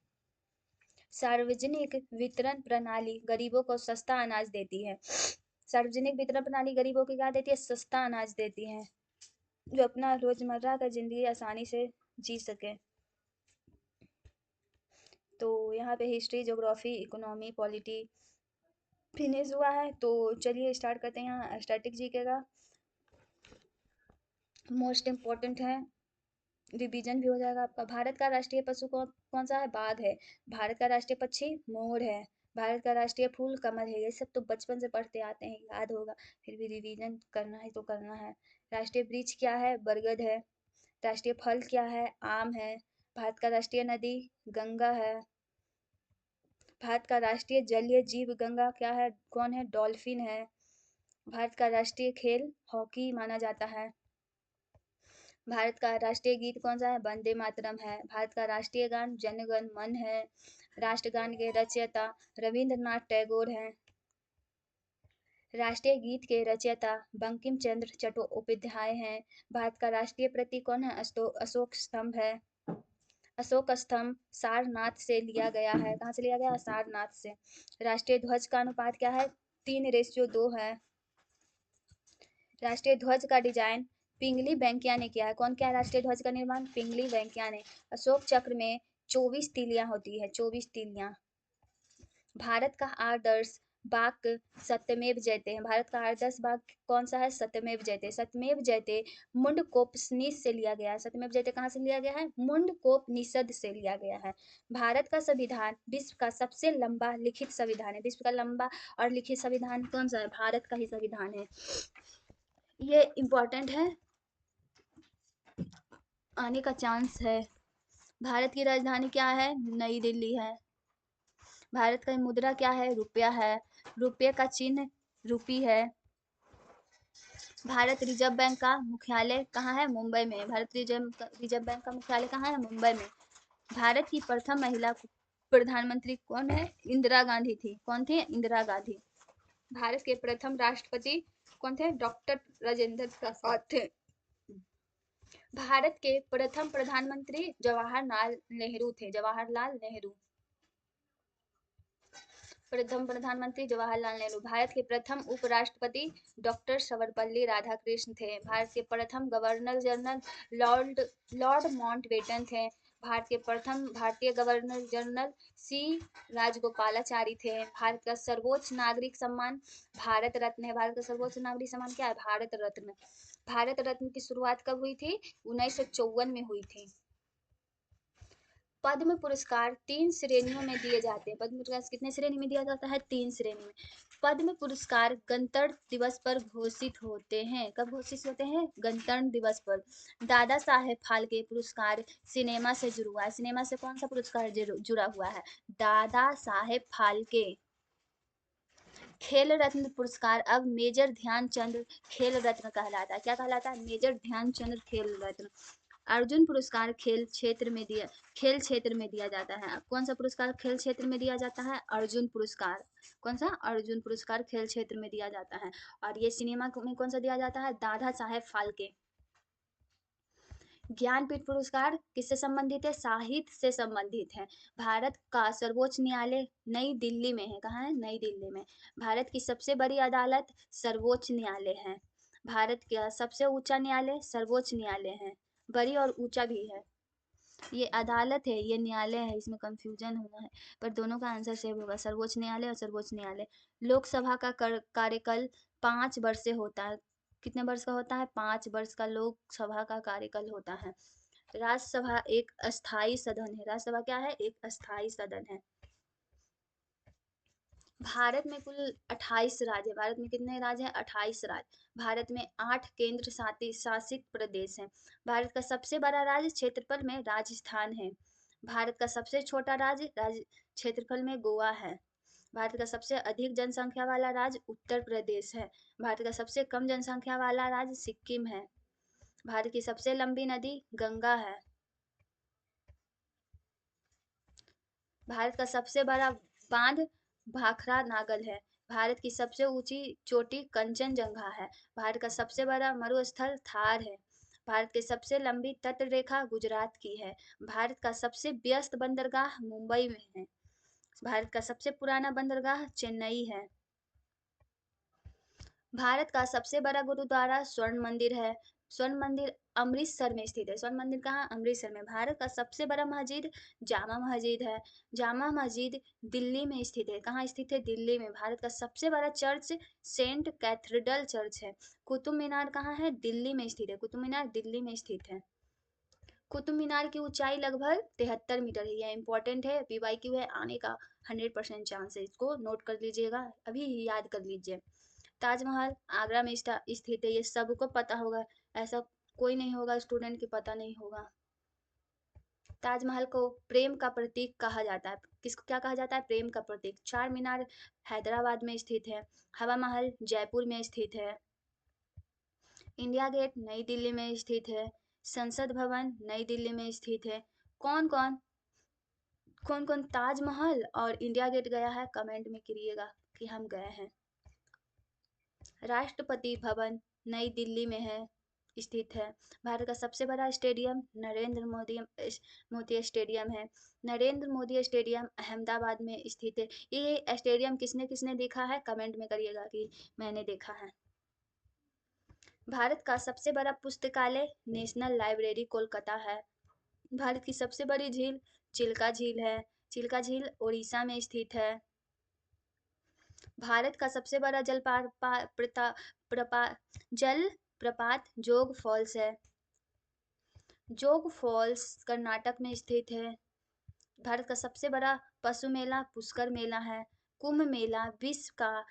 सार्वजनिक वितरण प्रणाली गरीबों को सस्ता अनाज देती है। सार्वजनिक वितरण प्रणाली गरीबों को क्या देती है? सस्ता अनाज देती है, जो अपना रोजमर्रा का जिंदगी आसानी से जी सके। तो यहाँ पे history, geography, economy, polity finish हुआ है। तो चलिए स्टार्ट करते हैं। यहाँ स्टैटिक जीके का मोस्ट इम्पोर्टेंट है, रिवीजन भी हो जाएगा आपका। भारत का राष्ट्रीय पशु कौन सा है? बाघ है। भारत का राष्ट्रीय पक्षी मोर है। भारत का राष्ट्रीय फूल कमल है। ये सब तो बचपन से पढ़ते आते हैं, याद होगा, फिर भी रिवीजन करना है तो करना है। राष्ट्रीय वृक्ष क्या है? बरगद है। राष्ट्रीय फल क्या है? आम है। भारत का राष्ट्रीय नदी गंगा है। भारत का राष्ट्रीय जलीय जीव गंगा क्या है? कौन है? डॉल्फिन है। भारत का राष्ट्रीय खेल हॉकी माना जाता है। भारत का राष्ट्रीय गीत कौन सा है? वंदे मातरम है। भारत का राष्ट्रीय गान जन गण मन है। राष्ट्रगान के रचयिता रविंद्रनाथ टैगोर हैं। राष्ट्रीय गीत के रचयिता बंकिम चंद्र चट्टोपाध्याय हैं। भारत का राष्ट्रीय प्रतीक कौन है? अशोक स्तंभ है। अशोक स्तंभ सारनाथ से लिया गया है। कहाँ से लिया गया? सारनाथ से। राष्ट्रीय ध्वज का अनुपात क्या है? 3:2 है। राष्ट्रीय ध्वज का डिजाइन पिंगली वेंकैया ने किया है। कौन किया है राष्ट्रीय ध्वज का निर्माण? पिंगली वेंकैया ने। अशोक चक्र में 24 तीलियां होती है, 24 तीलियां। भारत का आदर्श वाक्य सत्यमेव जयते है। भारत का आदर्श वाक्य कौन सा है? सत्यमेव जयते। सत्यमेव जयते मुंडकोपनिषद से लिया गया है। सत्यमेव जयते कहाँ से लिया गया है? मुंडकोपनिषद से लिया गया है। भारत का संविधान विश्व का सबसे लंबा लिखित संविधान है। विश्व का लंबा और लिखित संविधान कौन सा है? भारत का ही संविधान है। ये इम्पोर्टेंट है, आने का चांस है। भारत की राजधानी क्या है? नई दिल्ली है। भारत का मुद्रा क्या है? रुपया है। रुपये का चिन्ह रूपी है। भारत रिजर्व बैंक का मुख्यालय कहाँ है? मुंबई में। भारत रिजर्व बैंक का मुख्यालय कहाँ है? मुंबई में। भारत की प्रथम महिला प्रधानमंत्री कौन है? इंदिरा गांधी थी। कौन थी? इंदिरा गांधी। भारत के प्रथम राष्ट्रपति कौन थे? डॉक्टर राजेंद्र प्रसाद थे। भारत के प्रथम प्रधानमंत्री जवाहरलाल नेहरू थे। जवाहरलाल नेहरू। प्रथम प्रधानमंत्री जवाहरलाल नेहरू। भारत के प्रथम उपराष्ट्रपति डॉक्टर सर्वपल्ली राधाकृष्ण थे। भारत के प्रथम गवर्नर जनरल लॉर्ड माउंटबेटन थे। भारत के प्रथम भारतीय गवर्नर जनरल सी राजगोपालाचारी थे। भारत का सर्वोच्च नागरिक सम्मान भारत रत्न है। भारत का सर्वोच्च नागरिक सम्मान क्या है? भारत रत्न। भारत रत्न की शुरुआत कब हुई थी? 1954 में हुई थी। पद्म पुरस्कार 3 श्रेणियों में दिए जाते हैं। पद्म पुरस्कार कितने श्रेणी में दिया जाता है? 3 श्रेणी में। पद्म पुरस्कार गणतंत्र दिवस पर घोषित होते हैं। कब घोषित होते हैं? गणतंत्र दिवस पर। दादा साहेब फाल्के पुरस्कार सिनेमा से जुड़ा हुआ है। सिनेमा से कौन सा पुरस्कार जुड़ा हुआ है? दादा साहेब फाल्के। खेल रत्न पुरस्कार अब मेजर ध्यानचंद खेल रत्न कहलाता है। क्या कहलाता है? मेजर ध्यानचंद खेल रत्न। अर्जुन पुरस्कार खेल क्षेत्र में दिया जाता है। कौन सा पुरस्कार खेल क्षेत्र में दिया जाता है? अर्जुन पुरस्कार। कौन सा? अर्जुन पुरस्कार खेल क्षेत्र में दिया जाता है। और ये सिनेमा में कौन सा दिया जाता है? दादा साहेब फाल्के। ज्ञानपीठ पुरस्कार किससे संबंधित है? साहित्य से संबंधित है। भारत का सर्वोच्च न्यायालय नई दिल्ली में है। कहाँ है? नई दिल्ली में। भारत की सबसे बड़ी अदालत सर्वोच्च न्यायालय है। भारत का सबसे ऊंचा न्यायालय सर्वोच्च न्यायालय है। बड़ी और ऊंचा भी है। ये अदालत है, ये न्यायालय है, इसमें कंफ्यूजन होना है, पर दोनों का आंसर सेम होगा, सर्वोच्च न्यायालय और सर्वोच्च न्यायालय। लोकसभा का कार्यकाल 5 वर्ष से होता है। कितने वर्ष का होता है? 5 वर्ष का लोकसभा का कार्यकाल होता है। राज्यसभा एक अस्थाई सदन है। राज्यसभा क्या है? एक अस्थाई सदन है। भारत में कुल 28 राज्य है। भारत में कितने राज्य हैं? 28 राज्य। भारत में 8 केंद्र शासित प्रदेश हैं। भारत का सबसे बड़ा राज्य क्षेत्रफल में राजस्थान है। भारत का सबसे छोटा राज्य क्षेत्रफल में गोवा है। भारत का सबसे अधिक जनसंख्या वाला राज्य उत्तर प्रदेश है। भारत का सबसे कम जनसंख्या वाला राज्य सिक्किम है। भारत की सबसे लंबी नदी गंगा है। भारत का सबसे बड़ा बांध भाखड़ा नागल है। भारत की सबसे ऊंची चोटी कंचनजंगा है। भारत का सबसे बड़ा मरुस्थल थार है। भारत की सबसे लंबी तट रेखा गुजरात की है। भारत का सबसे व्यस्त बंदरगाह मुंबई में है। भारत का सबसे पुराना बंदरगाह चेन्नई है। भारत का सबसे बड़ा गुरुद्वारा स्वर्ण मंदिर है। स्वर्ण मंदिर अमृतसर में स्थित है। स्वर्ण मंदिर कहाँ? अमृतसर में। भारत का सबसे बड़ा मस्जिद जामा मस्जिद है। जामा मस्जिद दिल्ली में स्थित है। कहाँ स्थित है? दिल्ली में। भारत का सबसे बड़ा चर्च सेंट कैथेड्रल चर्च है। कुतुब मीनार कहाँ है? दिल्ली में स्थित है। कुतुब मीनार दिल्ली में स्थित है। कुतुब मीनार की ऊंचाई लगभग 73 मीटर है। यह इंपॉर्टेंट है, पीवाईक्यू है आने का 100% चांस है। इसको नोट कर लीजिएगा, अभी याद कर लीजिए। ताजमहल आगरा में स्थित है। ये सबको पता होगा, ऐसा कोई नहीं होगा स्टूडेंट की पता नहीं होगा। ताजमहल को प्रेम का प्रतीक कहा जाता है। किसको क्या कहा जाता है? प्रेम का प्रतीक। चार मीनार हैदराबाद में स्थित है। हवा महल जयपुर में स्थित है। इंडिया गेट नई दिल्ली में स्थित है। संसद भवन नई दिल्ली में स्थित है। कौन कौन कौन कौन ताजमहल और इंडिया गेट गया है? कमेंट में करिएगा कि हम गए हैं। राष्ट्रपति भवन नई दिल्ली में है स्थित है। भारत का सबसे बड़ा स्टेडियम नरेंद्र मोदी स्टेडियम है। नरेंद्र मोदी स्टेडियम अहमदाबाद में स्थित है। ये स्टेडियम किसने किसने देखा है? कमेंट में करिएगा कि मैंने देखा है। भारत का सबसे बड़ा पुस्तकालय नेशनल लाइब्रेरी कोलकाता है। भारत की सबसे बड़ी झील चिल्का झील है। चिल्का झील उड़ीसा में स्थित है। भारत का सबसे बड़ा जल प्रपात जोग फॉल्स है। जोग फॉल्स कर्नाटक में स्थित है। भारत का सबसे बड़ा पशु मेला पुष्कर मेला है। कुंभ मेला विश्व का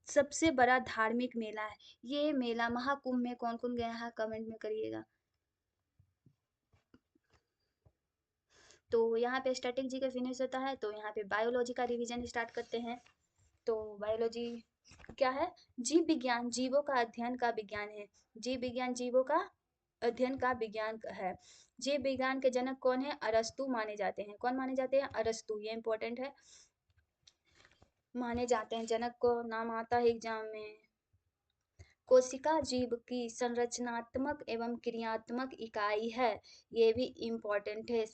सबसे बड़ा धार्मिक मेला है। ये मेला महाकुंभ में कौन कौन गया है? कमेंट में करिएगा। तो यहाँ पे स्टैटिक जी का फिनिश होता है, तो यहाँ पे बायोलॉजी का रिवीजन स्टार्ट करते हैं। तो बायोलॉजी क्या है? जीव विज्ञान जीवों का अध्ययन का विज्ञान है। जीव विज्ञान जीवों का अध्ययन का विज्ञान है। जीव विज्ञान के जनक कौन है? अरस्तु माने जाते हैं। कौन माने जाते हैं? अरस्तु। ये इंपॉर्टेंट है, माने जाते हैं। जनक को नाम आता है एग्जाम में। कोशिका जीव की संरचनात्मक एवं क्रियात्मक इकाई है। ये भी इम्पोर्टेंट है।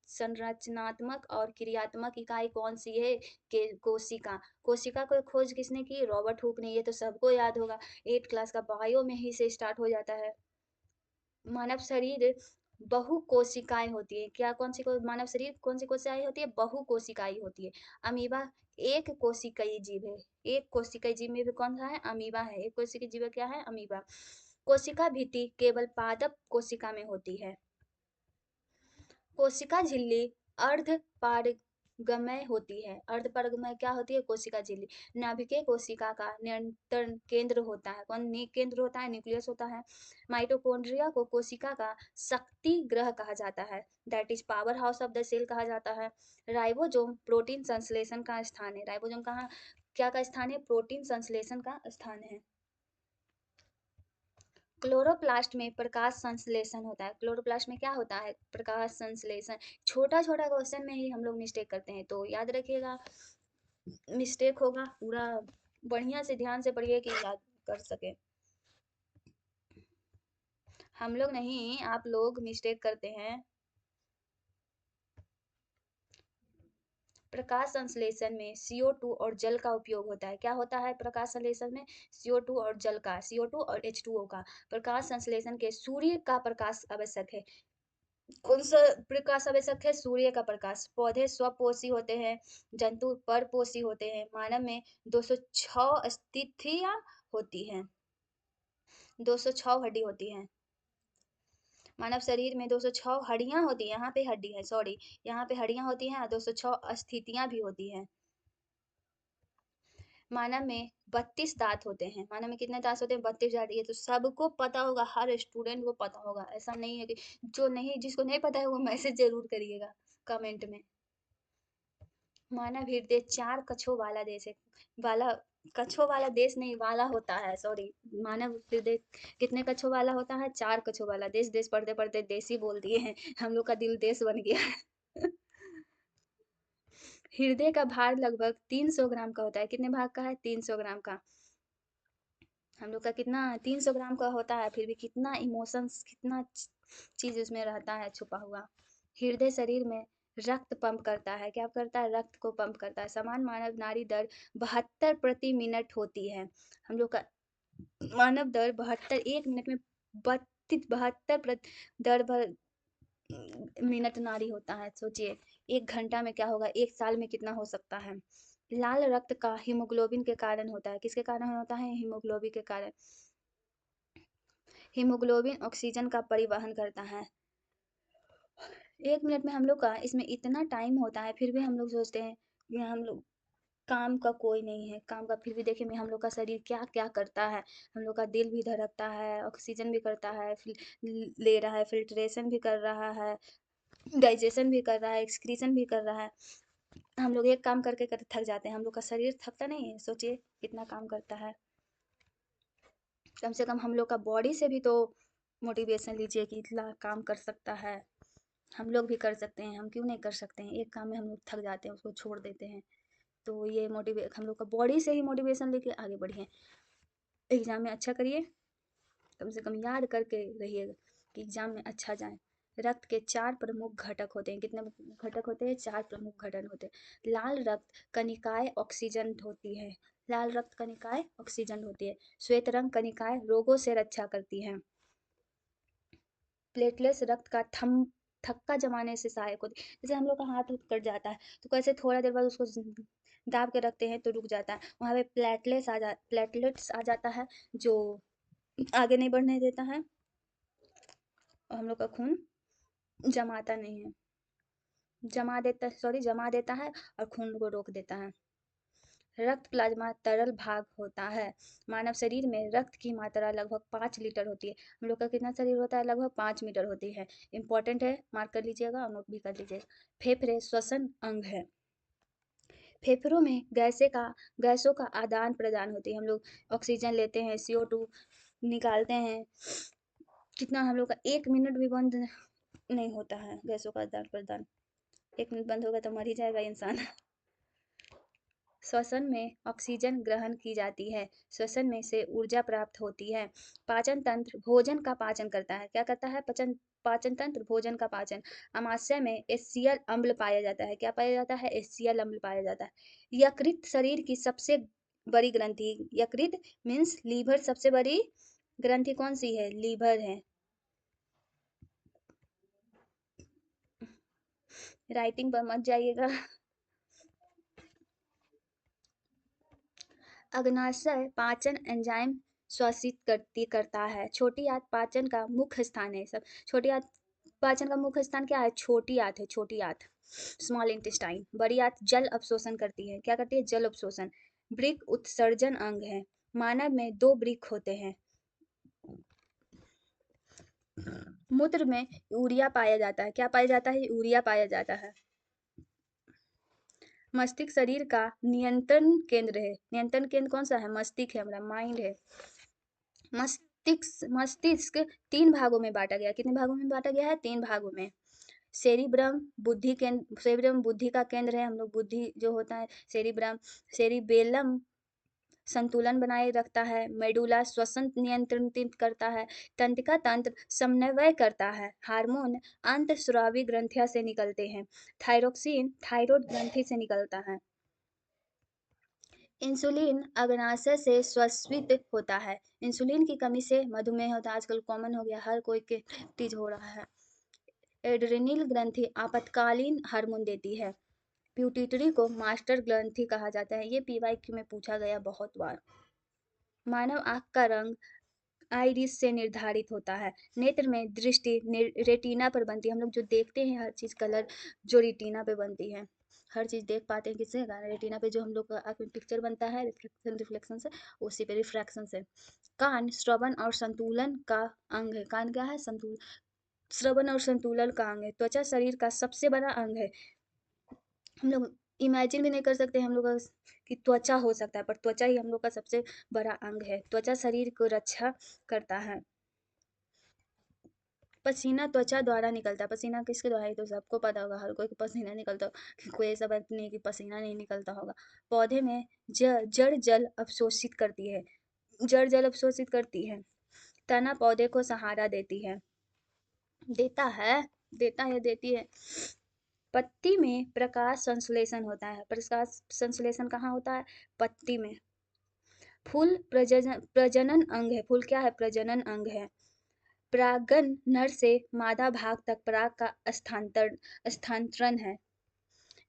संरचनात्मक और क्रियात्मक इकाई कौन सी है? के कोशिका। कोशिका को खोज किसने की? रॉबर्ट हुक ने। ये तो सबको याद होगा, 8 क्लास का बायो में ही से स्टार्ट हो जाता है। मानव शरीर बहु कोशिकाएं होती है। क्या कौन सी मानव शरीर कौन सी कोशिकाएं होती है? बहु कोशिकाई होती है। अमीबा एक कोशिकीय जीव है। एक कोशिकीय जीव में भी कौन सा है? अमीबा है। एक कोशिकीय जीव क्या है? अमीबा। कोशिका भित्ति केवल पादप कोशिका में होती है। कोशिका झिल्ली अर्ध पारगमय होती है। अर्ध पारगमय क्या होती है? कोशिका झिल्ली। नाभिकीय कोशिका का नियंत्रण केंद्र होता है। कौन केंद्र होता है? न्यूक्लियस होता है। माइटोकॉन्ड्रिया को कोशिका का शक्ति ग्रह कहा जाता है, that is power house of the cell कहा जाता है। राइबोसोम प्रोटीन संश्लेषण का स्थान है। राइबोसोम कहाँ क्या का स्थान है? प्रोटीन संश्लेषण का स्थान है। क्लोरोप्लास्ट में प्रकाश संश्लेषण होता है। क्लोरोप्लास्ट में क्या होता है? प्रकाश संश्लेषण। छोटा छोटा क्वेश्चन में ही हम लोग मिस्टेक करते हैं, तो याद रखिएगा, मिस्टेक होगा पूरा बढ़िया से ध्यान से पढ़िए कि याद कर सके। हम लोग नहीं, आप लोग मिस्टेक करते हैं। प्रकाश संश्लेषण में CO2 और जल का उपयोग होता है। क्या होता है प्रकाश संश्लेषण में? CO2 और जल का, CO2 और H2O का। प्रकाश संश्लेषण के सूर्य का प्रकाश आवश्यक है। कौन सा प्रकाश आवश्यक है? सूर्य का प्रकाश। पौधे स्वपोषी होते हैं, जंतु परपोषी होते हैं। मानव में 206 स्थितियां होती हैं। 206 हड्डी होती हैं। मानव शरीर में 206 हड्डियां होती हैं। यहाँ पे हड्डी है, सॉरी, यहाँ पे हड्डियां होती हैं। 206 स्थितियां भी होती हैं। मानव में 32 दांत होते हैं। मानव में कितने दांत होते हैं? 32 दांत। ये तो सबको पता होगा, हर स्टूडेंट को पता होगा। ऐसा नहीं है कि जो नहीं, जिसको नहीं पता है वो मैसेज जरूर करिएगा कमेंट में। मानव हृदय 4 कक्षों वाला देश है। वाला कक्षों वाला देश नहीं, वाला होता है, सॉरी। मानव हृदय कितने कक्षों वाला होता है? 4 कक्षों वाला। देश देश पढ़ते-पढ़ते देशी बोल दिए हैं। हम लोग का दिल देश बन गया है। हृदय का भार लगभग 300 ग्राम का होता है। कितने भाग का है? 300 ग्राम का। हम लोग का कितना 300 ग्राम का होता है, फिर भी कितना इमोशंस, कितना चीज़ उसमें रहता है छुपा हुआ। हृदय शरीर में रक्त पंप करता है। क्या करता है? रक्त को पंप करता है। समान मानव नाड़ी दर 72 प्रति मिनट होती है। हम लोग का मानव दर 72, 1 मिनट में 72 दर भर मिनट नाड़ी होता है। सोचिए 1 घंटा में क्या होगा, 1 साल में कितना हो सकता है। लाल रक्त का हीमोग्लोबिन के कारण होता है। किसके कारण होता है? हीमोग्लोबिन के कारण। हीमोग्लोबिन ऑक्सीजन का परिवहन करता है। 1 मिनट में हम लोग का इसमें इतना टाइम होता है, फिर भी हम लोग सोचते हैं कि हम लोग काम का कोई नहीं है, काम का, फिर भी देखिए मैं हम लोग का शरीर क्या-क्या करता है। हम लोग का दिल भी धड़कता है, ऑक्सीजन भी करता है, ले रहा है, फ़िल्ट्रेशन भी कर रहा है, डाइजेशन भी कर रहा है, एक्सक्रीशन भी कर रहा है। हम लोग एक काम करके थक जाते हैं। हम लोग का शरीर थकता नहीं है? सोचिए कितना काम करता है। कम से कम हम लोग का बॉडी से भी तो मोटिवेशन लीजिए कि इतना काम कर सकता है। हम लोग भी कर सकते हैं, हम क्यों नहीं कर सकते हैं? एक काम में हम लोग थक जाते हैं, उसको छोड़ देते हैं। तो ये हम लोग का बॉडी से ही मोटिवेशन लेके आगे बढ़िए। एग्ज़ाम में अच्छा करिए, कम से कम याद करके रहिएगा कि एग्ज़ाम में अच्छा जाए। रक्त के 4 प्रमुख घटक होते हैं। कितने घटक होते हैं? 4 प्रमुख घटक होते हैं। लाल रक्त कनिकाएँ ऑक्सीजन होती है। लाल रक्त कनिकाएँ ऑक्सीजन होती है। श्वेत रंग कनिकाएँ रोगों से रक्षा करती हैं। प्लेटलेट्स रक्त का थक्का जमाने से सहायक होती है। जैसे हम लोग का हाथ कट जाता है, तो कैसे थोड़ा देर बाद उसको दाब के रखते हैं तो रुक जाता है। वहाँ पे प्लेटलेट्स आ जाता है, जो आगे नहीं बढ़ने देता है और हम लोग का खून जमाता नहीं है, जमा देता है और खून को रोक देता है। रक्त प्लाज्मा तरल भाग होता है। मानव शरीर में रक्त की मात्रा लगभग 5 लीटर होती है। हम लोग का कितना शरीर होता है? लगभग 5 मीटर होती है। इंपॉर्टेंट है, मार्क कर लीजिएगा और नोट भी कर लीजिएगा। फेफड़े श्वसन अंग है। फेफड़ों में गैसों का आदान प्रदान होती है। हम लोग ऑक्सीजन लेते हैं, CO2 निकालते हैं। कितना हम लोग का 1 मिनट भी बंद नहीं होता है गैसों का आदान प्रदान। 1 मिनट बंद होगा तो मर ही जाएगा इंसान। श्वसन में ऑक्सीजन ग्रहण की जाती है। श्वसन में से ऊर्जा प्राप्त होती है। पाचन तंत्र भोजन का पाचन करता है। क्या करता है? पाचन तंत्र भोजन का पाचन। आमाशय में एचसीएल अम्ल पाया जाता है। क्या पाया जाता है? एचसीएल अम्ल पाया जाता है। यकृत शरीर की सबसे बड़ी ग्रंथि। यकृत मीन्स लीवर। सबसे बड़ी ग्रंथि कौन सी है? लीवर है। राइटिंग पर मत जाइएगा। अग्नाशय पाचन एंजाइम करता है। छोटी आंत पाचन का मुख्य स्थान है। सब छोटी आंत पाचन का मुख्य स्थान क्या है? छोटी आंत है, छोटी आंत, स्मॉल इंटेस्टाइन। बड़ी आंत जल अवशोषण करती है। क्या करती है? जल अवशोषण। वृक्क उत्सर्जन अंग है। मानव में 2 वृक्क होते हैं। मूत्र में यूरिया पाया जाता है। क्या पाया जाता है? यूरिया पाया जाता है। मस्तिष्क शरीर का नियंत्रण केंद्र है। नियंत्रण केंद्र कौन सा है? मस्तिष्क है, हमारा माइंड है। मस्तिष्क 3 भागों में बांटा गया। कितने भागों में बांटा गया है? 3 भागों में। सेरिब्रम बुद्धि का केंद्र है। हम लोग बुद्धि जो होता है, सेरिबेलम संतुलन बनाए रखता है। मेडुला श्वसन नियंत्रित करता है। तंत्रिका तंत्र समन्वय करता है। हार्मोन अंतःस्रावी ग्रंथियों से निकलते हैं। थायरोक्सिन थायरॉइड ग्रंथि से निकलता है। इंसुलिन अग्नाशय से स्रावित होता है। इंसुलिन की कमी से मधुमेह होता है। आजकल कॉमन हो गया, हर कोई के डायबिटीज हो रहा है। एड्रेनल ग्रंथि आपातकालीन हार्मोन देती है। प्यूटिटरी को मास्टर ग्रंथि कहा जाता है। ये PYQ में पूछा गया बहुत बार। मानव आंख का रंग आइरिस से निर्धारित होता है। नेत्र में दृष्टि रेटिना पर बनती है। हम लोग जो देखते हैं हर चीज़ कलर जो रेटिना पे बनती है। हर चीज़ देख पाते हैं किससे? रेटिना पे जो हम लोग का आँख में पिक्चर बनता है रिफ्लेक्शन से, उसी पे रिफ्रैक्शन से। कान श्रवण और संतुलन का अंग है। कान क्या है? श्रवण और संतुलन का अंग है। त्वचा शरीर का सबसे बड़ा अंग है। हम लोग इमेजिन भी नहीं कर सकते हम लोग कि त्वचा हो सकता है, पर त्वचा ही हम लोग का सबसे बड़ा अंग है। त्वचा शरीर को रक्षा करता है। पसीना त्वचा द्वारा निकलता है। पसीना किसके द्वारा? ये तो सबको पता होगा, हर कोई को पसीना निकलता हो, कोई ऐसा व्यक्ति नहीं कि पसीना नहीं निकलता होगा। पौधे में जड़ जल अवशोषित करती है। जड़ जल अवशोषित करती है। तना पौधे को सहारा देती है। देता है, देता है, देती है। पत्ती में प्रकाश संश्लेषण होता है। प्रकाश संश्लेषण कहाँ होता है? पत्ती में। फूल प्रजनन अंग है। फूल क्या है? प्रजनन अंग है। परागन नर से मादा भाग तक पराग का स्थानांतरण है।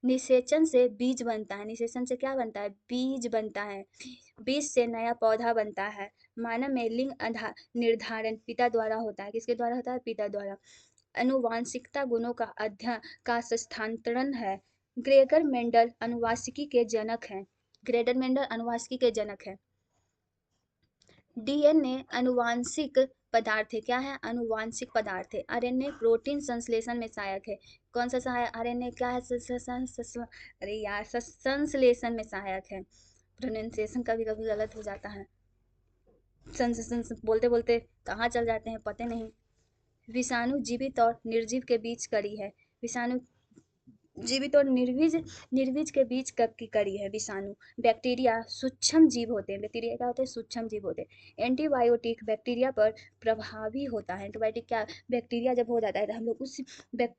निषेचन से बीज बनता है। निषेचन से क्या बनता है? बीज बनता है। बीज से नया पौधा बनता है। मानव में लिंग निर्धारण पिता द्वारा होता है। किसके द्वारा होता है? पिता द्वारा। अनुवांशिकता गुणों का अध्ययन का स्थानांतरण है। ग्रेगर मेंडल अनुवांशिकी के जनक हैं। ग्रेगर मेंडल अनुवांशिकी के जनक हैं। डीएनए अनुवांशिक पदार्थ है। क्या है? अनुवांशिक पदार्थ है। आरएनए प्रोटीन संश्लेषण में सहायक है। कौन सा सहायक? आरएनए क्या है? अरे यार, संश्लेषण में सहायक है। प्रोनाउंसिएशन कभी कभी गलत हो जाता है। बोलते बोलते कहाँ चल जाते हैं पता नहीं। विषाणु जीवित और निर्जीव के बीच कड़ी है। विषाणु जीवित और निर्वीज के बीच की कड़ी है विषाणु। बैक्टीरिया सूक्ष्म जीव होते हैं। बैक्टीरिया क्या होते हैं? सूक्ष्म जीव होते हैं। एंटीबायोटिक बैक्टीरिया पर प्रभावी होता है। एंटीबायोटिक क्या? बैक्टीरिया जब हो जाता है तो हम लोग उस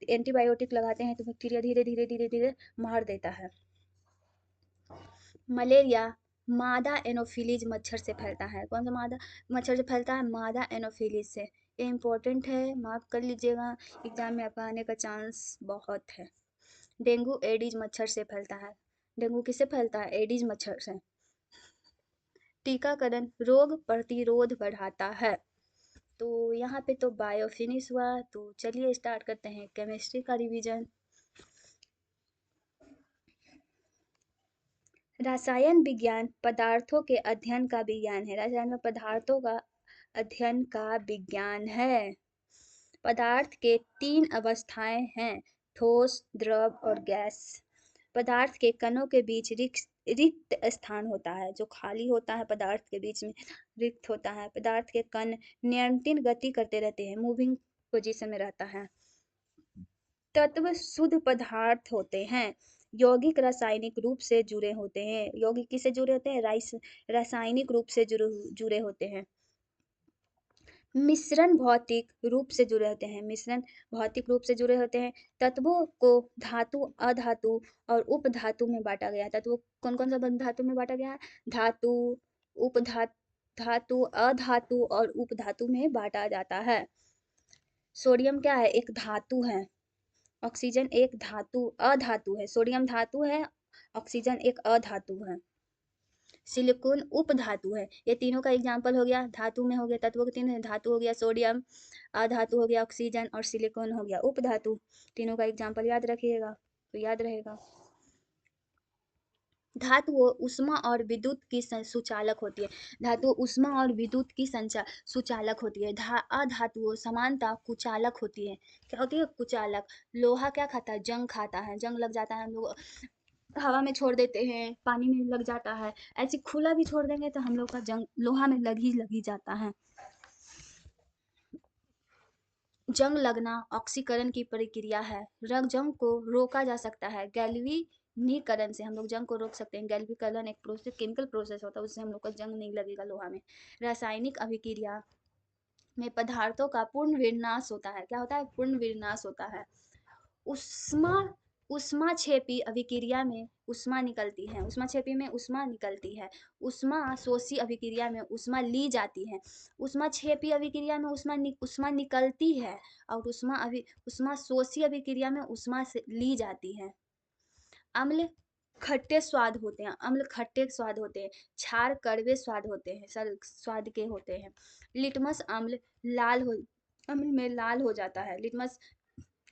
एंटीबायोटिक लगाते हैं तो बैक्टीरिया धीरे धीरे धीरे धीरे मार देता है। मलेरिया मादा एनोफिलीज मच्छर से फैलता है। कौन सा मादा मच्छर से फैलता है? मादा एनोफिलीज से। ये इंपॉर्टेंट है, माफ कर लीजिएगा, एग्जाम में आपका आने का चांस बहुत है। डेंगू एडीज मच्छर से फैलता है। डेंगू किससे फैलता है? एडीज मच्छर से। टीकाकरण रोग प्रतिरोध बढ़ाता है। तो यहाँ पे तो बायो फिनिश हुआ। तो चलिए स्टार्ट करते हैं केमिस्ट्री का रिवीजन। रसायन विज्ञान पदार्थों के अध्ययन का विज्ञान है। रसायन में पदार्थों का अध्ययन का विज्ञान है। पदार्थ के 3 अवस्थाएं हैं, ठोस, द्रव और गैस। पदार्थ के कणों के बीच रिक्त स्थान होता है। जो खाली होता है पदार्थ के बीच में रिक्त होता है। पदार्थ के कण निरंतर गति करते रहते हैं, मूविंग पोजीशन में रहता है। तत्व शुद्ध पदार्थ होते हैं। यौगिक रासायनिक रूप से जुड़े होते हैं। यौगिक किससे जुड़े होते हैं? रासायनिक रूप से जुड़े होते हैं। मिश्रण भौतिक रूप से जुड़े होते हैं। मिश्रण भौतिक रूप से जुड़े होते हैं। तत्वों को धातु, अधातु और उपधातु में बांटा गया है। तत्वों कौन कौन सा धातु में बांटा गया है? धातु, धातु, अधातु और उपधातु में बांटा जाता है। सोडियम क्या है? एक धातु है। ऑक्सीजन एक अधातु है। सोडियम धातु है, ऑक्सीजन एक अधातु है। सिलिकॉन उपधातु है। ये तीनों का एग्जाम्पल हो गया। धातु में हो गया, तत्वों के 3 है। धातु हो गया सोडियम, अधातु हो गया ऑक्सीजन और सिलिकॉन हो गया उपधातु। तीनों का एग्जाम्पल याद रखिएगा तो याद रहेगा। धातु उष्मा और विद्युत की सुचालक होती है। धातु उष्मा और विद्युत की सुचालक होती है। अधातु समानता कुचालक होती है। क्या होती है? कुचालक। लोहा क्या खाता है? जंग खाता है। जंग लग जाता है, हम लोग हवा में छोड़ देते हैं, पानी में लग जाता है, ऐसे खुला भी छोड़ देंगे तो हम लोग का जंग लोहा में लग ही जाता है। जंग लगना ऑक्सीकरण की प्रक्रिया है। जंग को रोका जा सकता है गैल्वेनीकरण से। हम लोग जंग को रोक सकते हैं। गैल्वेनीकरण एक प्रोसेस, केमिकल प्रोसेस होता है, उससे हम लोग को जंग नहीं लगेगा लोहा में। रासायनिक अभिक्रिया में पदार्थों का पूर्ण विनाश होता है। क्या होता है? पूर्ण विनाश होता है। उष्मा उष्माक्षेपी अभिक्रिया में उष्मा निकलती है। उष्माक्षेपी में उष्मा निकलती है। उष्मा शोषी अभिक्रिया में उष्मा ली जाती है। उष्माक्षेपी अभिक्रिया में उष्मा निकलती है और उष्मा शोषी अभिक्रिया में उष्मा से ली जाती है। अम्ल खट्टे स्वाद होते हैं। अम्ल खट्टे स्वाद होते हैं। क्षार कड़वे स्वाद होते हैं, स्वाद के होते हैं। लिटमस अम्ल अम्ल में लाल हो जाता है। लिटमस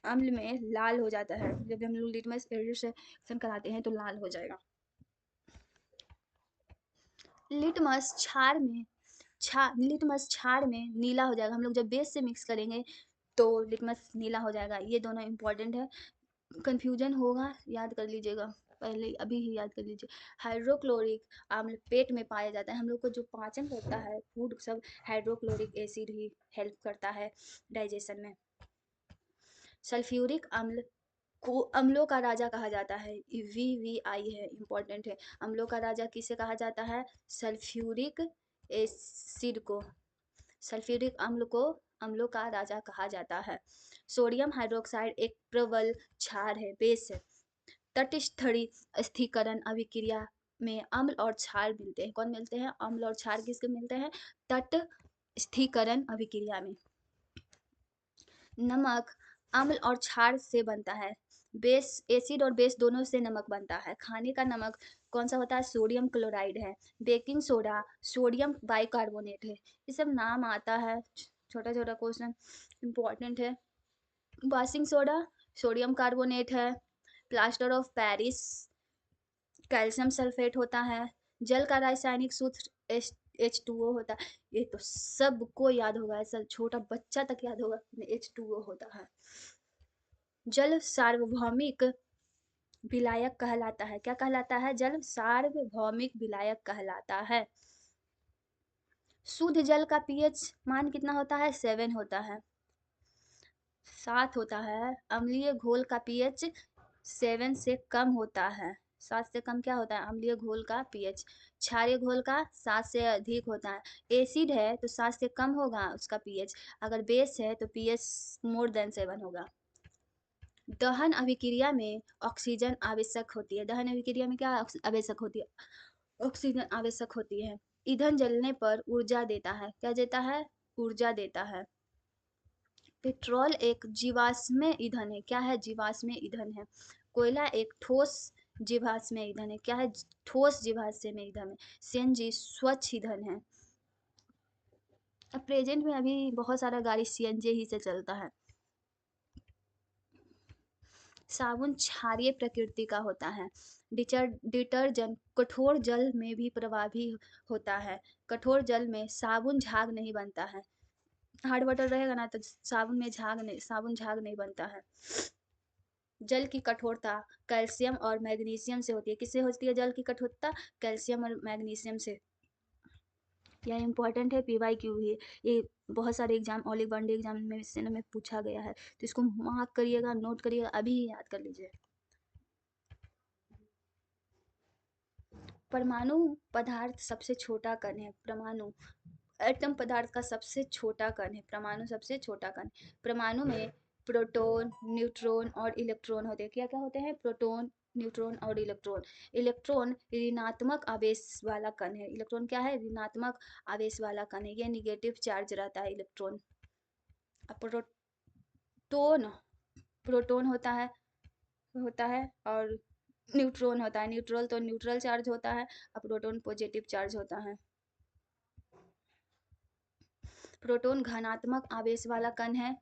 अम्ल में लाल हो जाता है। जब हम लोग लिटमस रिएक्शन कराते हैं तो लाल हो जाएगा। लिटमस क्षार में नीला हो जाएगा। हम लोग जब बेस से मिक्स करेंगे तो लिटमस नीला हो जाएगा। ये दोनों इंपॉर्टेंट है, कंफ्यूजन होगा याद कर लीजिएगा। पहले अभी ही याद कर लीजिए। हाइड्रोक्लोरिक अम्ल पेट में पाया जाता है। हम लोग को जो पाचन होता है फूड सब हाइड्रोक्लोरिक एसिड ही हेल्प करता है डाइजेशन में। सल्फ्यूरिक अम्ल को अम्लों का राजा कहा जाता है। VVI है, इंपॉर्टेंट है। अम्लों का राजा किसे कहा जाता है? सल्फ्यूरिक एसिड को। सल्फ्यूरिक अम्ल को अम्लों का राजा कहा जाता है। सोडियम हाइड्रोक्साइड एक प्रबल क्षार है, बेस है। तटस्थरी स्थिरीकरण अभिक्रिया में अम्ल और क्षार मिलते हैं। कौन मिलते हैं? अम्ल और क्षार किसके मिलते हैं? तट स्थिरीकरण अभिक्रिया में। नमक अम्ल और क्षार से बनता है। बेस एसिड और बेस दोनों से नमक बनता है। खाने का नमक कौन सा होता है? सोडियम क्लोराइड है। बेकिंग सोडा सोडियम बाइकार्बोनेट है। ये सब नाम आता है, छोटा छोटा क्वेश्चन इंपॉर्टेंट है। वॉशिंग सोडा सोडियम कार्बोनेट है। Plaster of Paris calcium sulphate होता है। जल का रासायनिक सूत्र H2O होता है। ये तो सबको याद होगा, ऐसा छोटा बच्चा तक याद होगा, H2O होता है। जल सार्वभौमिक विलायक कहलाता है। क्या कहलाता है? जल सार्वभौमिक विलायक कहलाता है। शुद्ध जल का pH मान कितना होता है? 7 होता है, 7 होता है। अम्लीय घोल का pH 7 से कम होता है। 7 से कम क्या होता है? अम्लीय घोल का pH। क्षारीय घोल का 7 से अधिक होता है। एसिड है तो 7 से कम होगा उसका pH। अगर बेस है तो pH मोर देन 7 होगा। दहन अभिक्रिया में ऑक्सीजन आवश्यक होती है। दहन अभिक्रिया में क्या आवश्यक होती है? ऑक्सीजन आवश्यक होती है। ईंधन जलने पर ऊर्जा देता है। क्या देता है? ऊर्जा देता है। पेट्रोल एक जीवाश्म ईंधन है। क्या है? जीवाश्म ईंधन है। कोयला एक ठोस जीवाश्म ईंधन है। क्या है? ठोस जीवाश्म ईंधन है। सीएनजी स्वच्छ ईंधन है। अब प्रेजेंट में अभी बहुत सारा गाड़ी सीएनजी ही से चलता है। साबुन क्षारीय प्रकृति का होता है। डिटर्जेंट कठोर जल में भी प्रभावी होता है। कठोर जल में साबुन झाग नहीं बनता है। हार्ड वाटर रहेगा ना तो साबुन में साबुन झाग नहीं बनता है। जल की कठोरता कैल्शियम और मैग्नीशियम से होती है। किससे होती है जल की कठोरता? कैल्शियम और मैग्नीशियम से। यह इंपॉर्टेंट है, PYQ भी। ये बहुत सारे एग्जाम, ऑल वनडे एग्जाम में पूछा गया है, तो इसको मार्क करिएगा, नोट करिएगा, अभी ही याद कर लीजिए। परमाणु पदार्थ सबसे छोटा कण है। परमाणु एटम पदार्थ का सबसे छोटा कण है। परमाणु सबसे छोटा कण। परमाणु में प्रोटॉन न्यूट्रॉन और इलेक्ट्रॉन होते हैं। क्या क्या होते हैं? प्रोटॉन न्यूट्रॉन और इलेक्ट्रॉन। इलेक्ट्रॉन ऋणात्मक आवेश वाला कण है। इलेक्ट्रॉन क्या है? ऋणात्मक आवेश वाला कण है। ये निगेटिव चार्ज रहता है इलेक्ट्रॉन। प्रोटोन प्रोटॉन होता है और न्यूट्रॉन होता है। न्यूट्रल तो न्यूट्रल चार्ज होता है और प्रोटॉन पॉजिटिव चार्ज होता है। प्रोटॉन घनात्मक आवेश वाला कण है।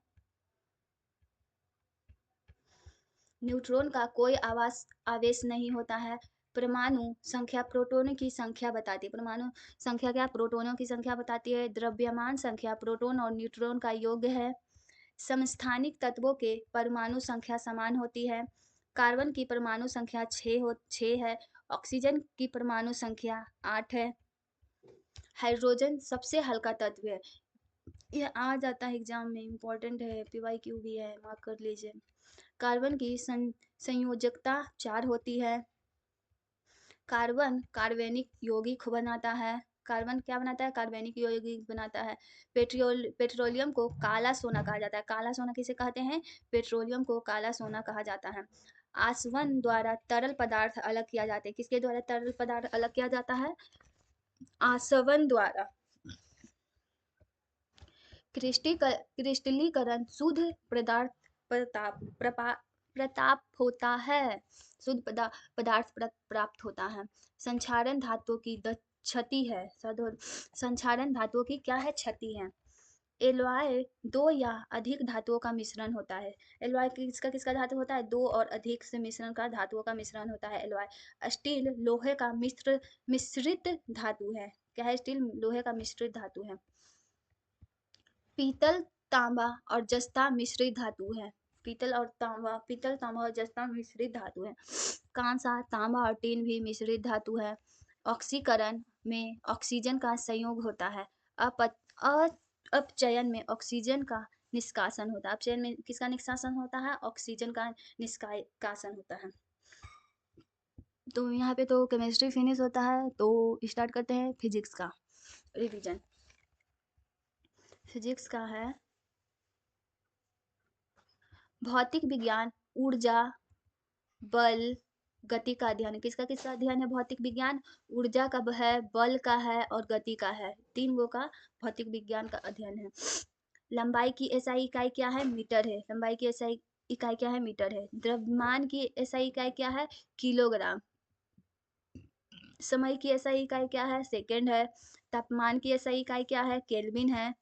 न्यूट्रॉन का कोई आवेश नहीं होता है। परमाणु संख्या प्रोटॉनों की संख्या बताती है। परमाणु संख्या क्या? प्रोटॉनों की संख्या बताती है। द्रव्यमान संख्या प्रोटॉन और न्यूट्रॉन का योग है। समस्थानिक तत्वों के परमाणु संख्या समान होती है। कार्बन की परमाणु संख्या 6 है। ऑक्सीजन की परमाणु संख्या 8 है। हाइड्रोजन सबसे हल्का तत्व है। यह आ जाता है एग्जाम में, इंपॉर्टेंट है, PYQ भी है, मार्क कर लीजिए। कार्बन की संयोजकता 4 होती है। कार्बन कार्बनिक यौगिक बनाता है। कार्बन क्या बनाता है? कार्बनिक यौगिक बनाता है। पेट्रोलियम को काला सोना कहा जाता है। काला सोना किसे कहते हैं? पेट्रोलियम को काला सोना कहा जाता है। आसवन द्वारा तरल पदार्थ अलग किया जाता है। किसके द्वारा तरल पदार्थ अलग किया जाता है? आसवन द्वारा। क्रिस्टलीकरण शुद्ध पदार्थ प्रताप होता है। शुद्ध पदार्थ प्राप्त होता है। संक्षारण धातुओं की क्षति है। संक्षारण धातुओं की क्या है? क्षति है। एलॉय दो या अधिक धातुओं का मिश्रण होता है। एलॉय किसका किसका धातु होता है? दो और अधिक से मिश्रण का धातुओं का मिश्रण होता है एलॉय। स्टील लोहे का मिश्रित धातु है। क्या है? स्टील लोहे का मिश्रित धातु है। पीतल तांबा और जस्ता मिश्रित धातु है। पीतल और तांबा, पीतल, तांबा और जस्ता मिश्रित धातु है। कांसा, तांबा और टीन भी मिश्रित धातु है। ऑक्सीकरण में ऑक्सीजन का संयोग होता है। अपचयन में ऑक्सीजन का निष्कासन होता है। अपचयन में किसका निष्कासन होता है? ऑक्सीजन का निष्कासन होता है। तो यहाँ पे तो केमिस्ट्री फिनिश होता है, तो स्टार्ट करते हैं फिजिक्स का रिवीजन। फिजिक्स का है भौतिक विज्ञान, ऊर्जा, बल, गति का अध्ययन। किसका किसका अध्ययन है? भौतिक विज्ञान, ऊर्जा का है, बल का है और गति का है। 3 गो का भौतिक विज्ञान का अध्ययन है। लंबाई की एसआई इकाई क्या है? मीटर है। लंबाई की एसआई इकाई क्या है? मीटर है। द्रव्यमान की एसआई इकाई क्या है? किलोग्राम। समय की एसआई इकाई क्या है? सेकंड है। तापमान की एसआई इकाई क्या है? केल्विन है।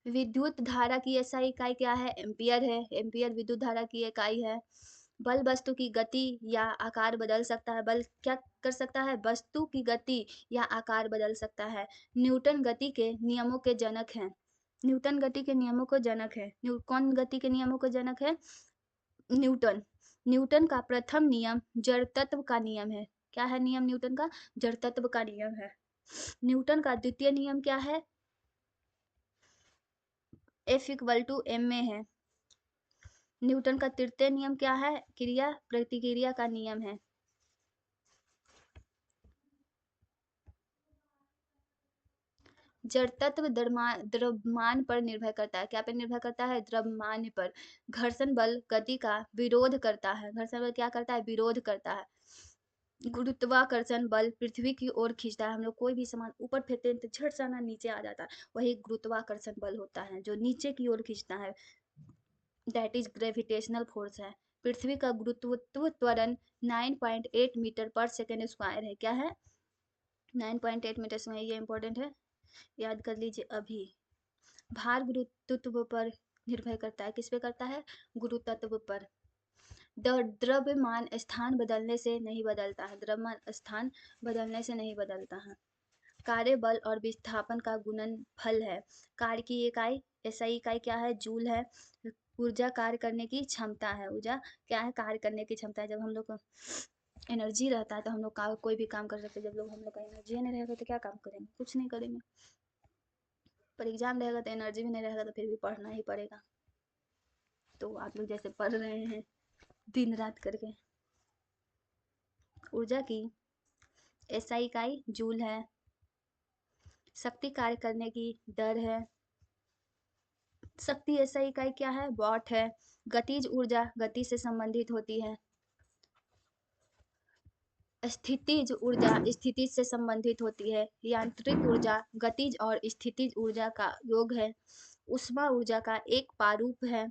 विद्युत धारा की एसआई इकाई क्या है? एम्पियर है। एम्पियर विद्युत धारा की इकाई है। बल वस्तु की गति या आकार बदल सकता है। बल क्या कर सकता है? वस्तु की गति या आकार बदल सकता है। न्यूटन गति के नियमों के जनक हैं। न्यूटन गति के नियमों को जनक है। कौन गति के नियमों को जनक है? न्यूटन। न्यूटन का प्रथम नियम जड़ तत्व का नियम है। क्या है नियम न्यूटन का? जड़ तत्व का नियम है। न्यूटन का द्वितीय नियम क्या है? F=m में है। न्यूटन का तृतीय नियम क्या है? क्रिया प्रतिक्रिया का नियम है। जड़ तत्व द्रव्यमान पर निर्भर करता है। क्या पर निर्भर करता है? द्रव्यमान पर। घर्षण बल गति का विरोध करता है। घर्षण बल क्या करता है? विरोध करता है। गुरुत्वाकर्षण बल पृथ्वी की ओर खींचता है। हम लोग कोई भी सामान ऊपर फेंकते हैं तो झट से ना नीचे आ जाता है, वही गुरुत्वाकर्षण बल होता है जो नीचे की ओर खींचता है। दैट इज ग्रेविटेशनल फोर्स है। पृथ्वी का गुरुत्व त्वरण 9.8 मीटर पर सेकेंड स्क्वायर है। क्या है? 9.8 मीटर स्क्वायर। ये इंपॉर्टेंट है, याद कर लीजिए अभी। भार गुरुत्व पर निर्भर करता है। किस पे करता है? गुरुत्व पर। द्रव्यमान स्थान बदलने से नहीं बदलता है। द्रव्यमान स्थान बदलने से नहीं बदलता है। कार्य बल और विस्थापन का गुणनफल है। कार्य की इकाई एसआई इकाई क्या है? जूल है। ऊर्जा कार्य करने की क्षमता है। ऊर्जा क्या है? कार्य करने की क्षमता है। जब हम लोग को एनर्जी रहता है तो हम लोग कोई भी काम कर सकते हैं। जब लोग हम लोग का एनर्जी नहीं रहेगा तो क्या काम करेंगे? कुछ नहीं करेंगे। पर एग्जाम रहेगा तो एनर्जी भी नहीं रहेगा तो फिर भी पढ़ना ही पड़ेगा। तो आप लोग जैसे पढ़ रहे हैं दिन रात करके। ऊर्जा की एसआई इकाई जूल है। शक्ति कार्य करने की दर है। शक्ति एसआई इकाई क्या है? वॉट है। गतिज ऊर्जा गति से संबंधित होती है। स्थितिज ऊर्जा स्थिति से संबंधित होती है। यांत्रिक ऊर्जा गतिज और स्थितिज ऊर्जा का योग है। ऊष्मा ऊर्जा का एक प्रारूप है।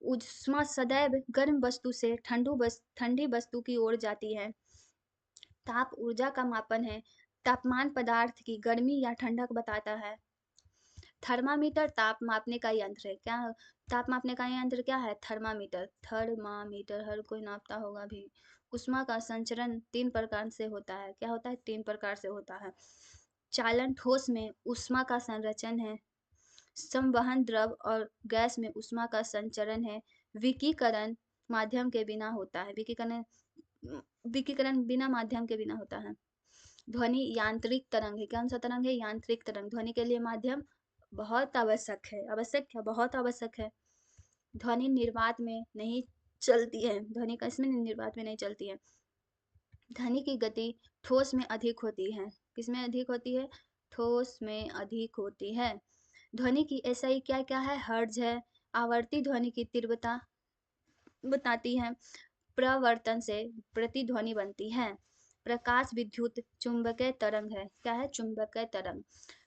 ऊष्मा सदैव गर्म वस्तु से ठंडी वस्तु की ओर जाती है। ताप ऊर्जा का मापन है। तापमान पदार्थ की गर्मी या ठंडक बताता है। थर्मामीटर ताप मापने का यंत्र है। क्या? ताप मापने का यंत्र क्या है? थर्मामीटर। थर्मामीटर हर कोई नापता होगा भी। ऊष्मा का संचरण 3 प्रकार से होता है। क्या होता है? 3 प्रकार से होता है। चालन ठोस में ऊष्मा का संरचन है। संवहन द्रव और गैस में ऊष्मा का संचरण है। विकिकरण माध्यम के बिना होता है। विकिकरण बिना माध्यम के बिना होता है। ध्वनि यांत्रिक तरंग है। कौन सा तरंग है? यांत्रिक तरंग। ध्वनि के लिए माध्यम बहुत आवश्यक है। आवश्यक क्या? बहुत आवश्यक है। ध्वनि निर्वात में नहीं चलती है। ध्वनि का इसमें निर्वात में नहीं चलती है। ध्वनि की गति ठोस में अधिक होती है। किसमें अधिक होती है? ठोस में अधिक होती है। ध्वनि की एसआई क्या क्या है? हर्ट्ज है। आवर्ती ध्वनि की तीव्रता बताती है। प्रवर्तन से प्रतिध्वनि बनती है। प्रकाश विद्युत चुंबकीय तरंग है। क्या है? चुंबकीय तरंग।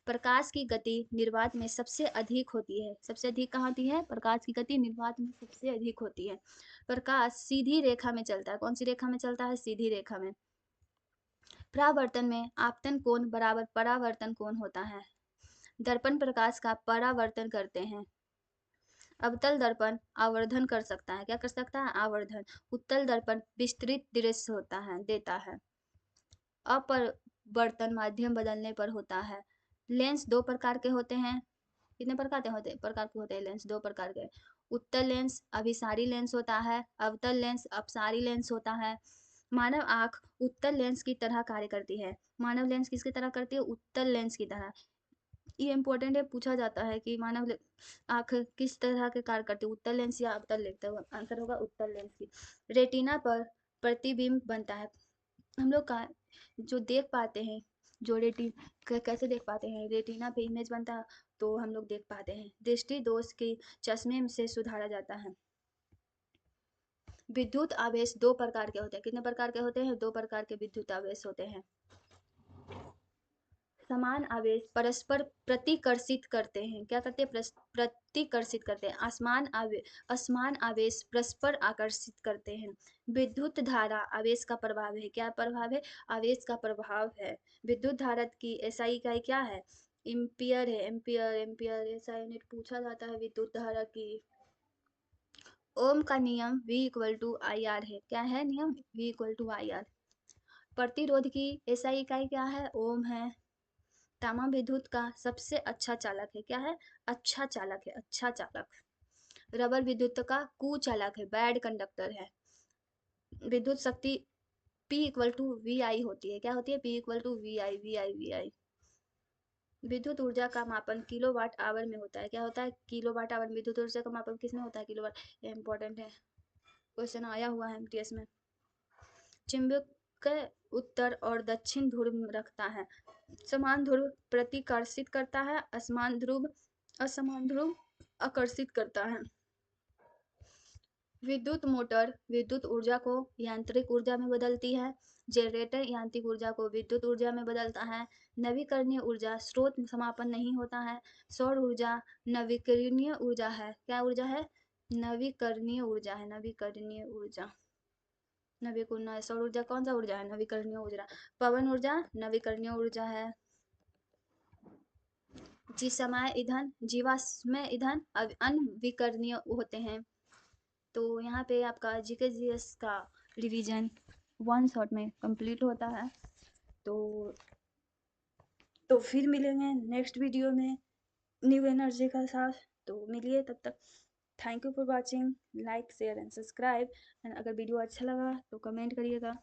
प्रकाश की गति निर्वात में सबसे अधिक होती है। सबसे अधिक कहाँ होती है? प्रकाश की गति निर्वात में सबसे अधिक होती है। प्रकाश सीधी रेखा में चलता है। कौन सी रेखा में चलता है? सीधी रेखा में। परावर्तन में आपतन कोण बराबर परावर्तन कोण होता है। दर्पण प्रकाश का परावर्तन करते हैं। अवतल दर्पण आवर्धन कर सकता है। क्या कर सकता है? आवर्धन। उत्तल दर्पण विस्तृत दृश्य होता है, देता है। अपवर्तन माध्यम बदलने पर होता है। लेंस 2 प्रकार के होते हैं। कितने प्रकार के होते हैं लेंस? 2 प्रकार के। उत्तल लेंस अभिसारी लेंस होता है, अवतल लेंस अपसारी लेंस होता है। मानव आँख उत्तल लेंस की तरह कार्य करती है। मानव लेंस किसकी तरह करती है? उत्तल लेंस की तरह। ये इम्पोर्टेंट है, पूछा जाता है कि आँख किस तरह के कार्य करती है, उत्तल लेंस या अवतल लेंस? तो आंसर होगा उत्तल लेंस की। रेटिना पर प्रतिबिंब बनता है। हम लोग का जो देख पाते हैं, जो कैसे देख पाते हैं? रेटिना पे इमेज बनता है तो हम लोग देख पाते हैं। दृष्टि दोष की चश्मे से सुधारा जाता है। विद्युत आवेश 2 प्रकार के होते हैं। कितने प्रकार के होते हैं? 2 प्रकार के विद्युत आवेश होते हैं। समान आवेश परस्पर प्रतिकर्षित करते हैं। क्या करते हैं? प्रतिकर्षित करते हैं। असमान आवेश परस्पर आकर्षित करते हैं। विद्युत धारा आवेश का प्रभाव है। क्या प्रभाव है? आवेश का प्रभाव है। विद्युत धारा की एसआई इकाई क्या है? एम्पियर है। एम्पियर ऐसा यूनिट पूछा जाता है विद्युत धारा की। ओम का नियम V equal to I R है। क्या है नियम? V equal to I R. प्रतिरोध की एसआई इकाई क्या है? ओम है। तांबा विद्युत का सबसे अच्छा चालक है। क्या है? अच्छा चालक है, अच्छा चालक। रबर विद्युत का कुचालक है, बैड कंडक्टर है। विद्युत शक्ति P इक्वल टू वी आई होती है। क्या होती है? P इक्वल टू वी आई। विद्युत ऊर्जा का मापन किलोवाट आवर में होता है। क्या होता है? Kilowatt hour. विद्युत ऊर्जा का मापन किसमें होता है? किलोवाट। ये इंपॉर्टेंट है, क्वेश्चन आया हुआ है एमटीएस में। चुंबक उत्तर और दक्षिण ध्रुव रखता है। समान ध्रुव प्रतिकर्षित करता है, असमान ध्रुव आकर्षित करता है। विद्युत मोटर विद्युत ऊर्जा को यांत्रिक ऊर्जा में बदलती है। जनरेटर यांत्रिक ऊर्जा को विद्युत ऊर्जा में बदलता है। नवीकरणीय ऊर्जा स्रोत समापन नहीं होता है। सौर ऊर्जा नवीकरणीय ऊर्जा है। क्या ऊर्जा है? नवीकरणीय ऊर्जा है। नवीकरणीय ऊर्जा। नवीकरणीय सौर ऊर्जा कौन सा ऊर्जा है? नवीकरणीय ऊर्जा। पवन ऊर्जा नवीकरणीय ऊर्जा है। जीवाश्म ईंधन अनवीकरणीय होते हैं। तो यहाँ पे आपका जीके जीएस का रिवीजन 1 शॉट में कंप्लीट होता है। तो फिर मिलेंगे नेक्स्ट वीडियो में न्यू एनर्जी का साथ। तो मिलिए, तब तक thank you for watching. Like share and subscribe. And अगर वीडियो अच्छा लगा तो कमेंट करिएगा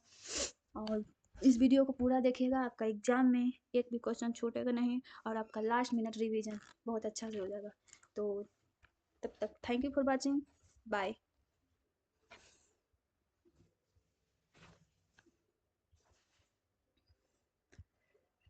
और इस वीडियो को पूरा देखिएगा। आपका एग्जाम में एक भी क्वेश्चन छूटेगा नहीं और आपका लास्ट मिनट रिवीजन बहुत अच्छा से हो जाएगा। तो तब तक thank you for watching. Bye.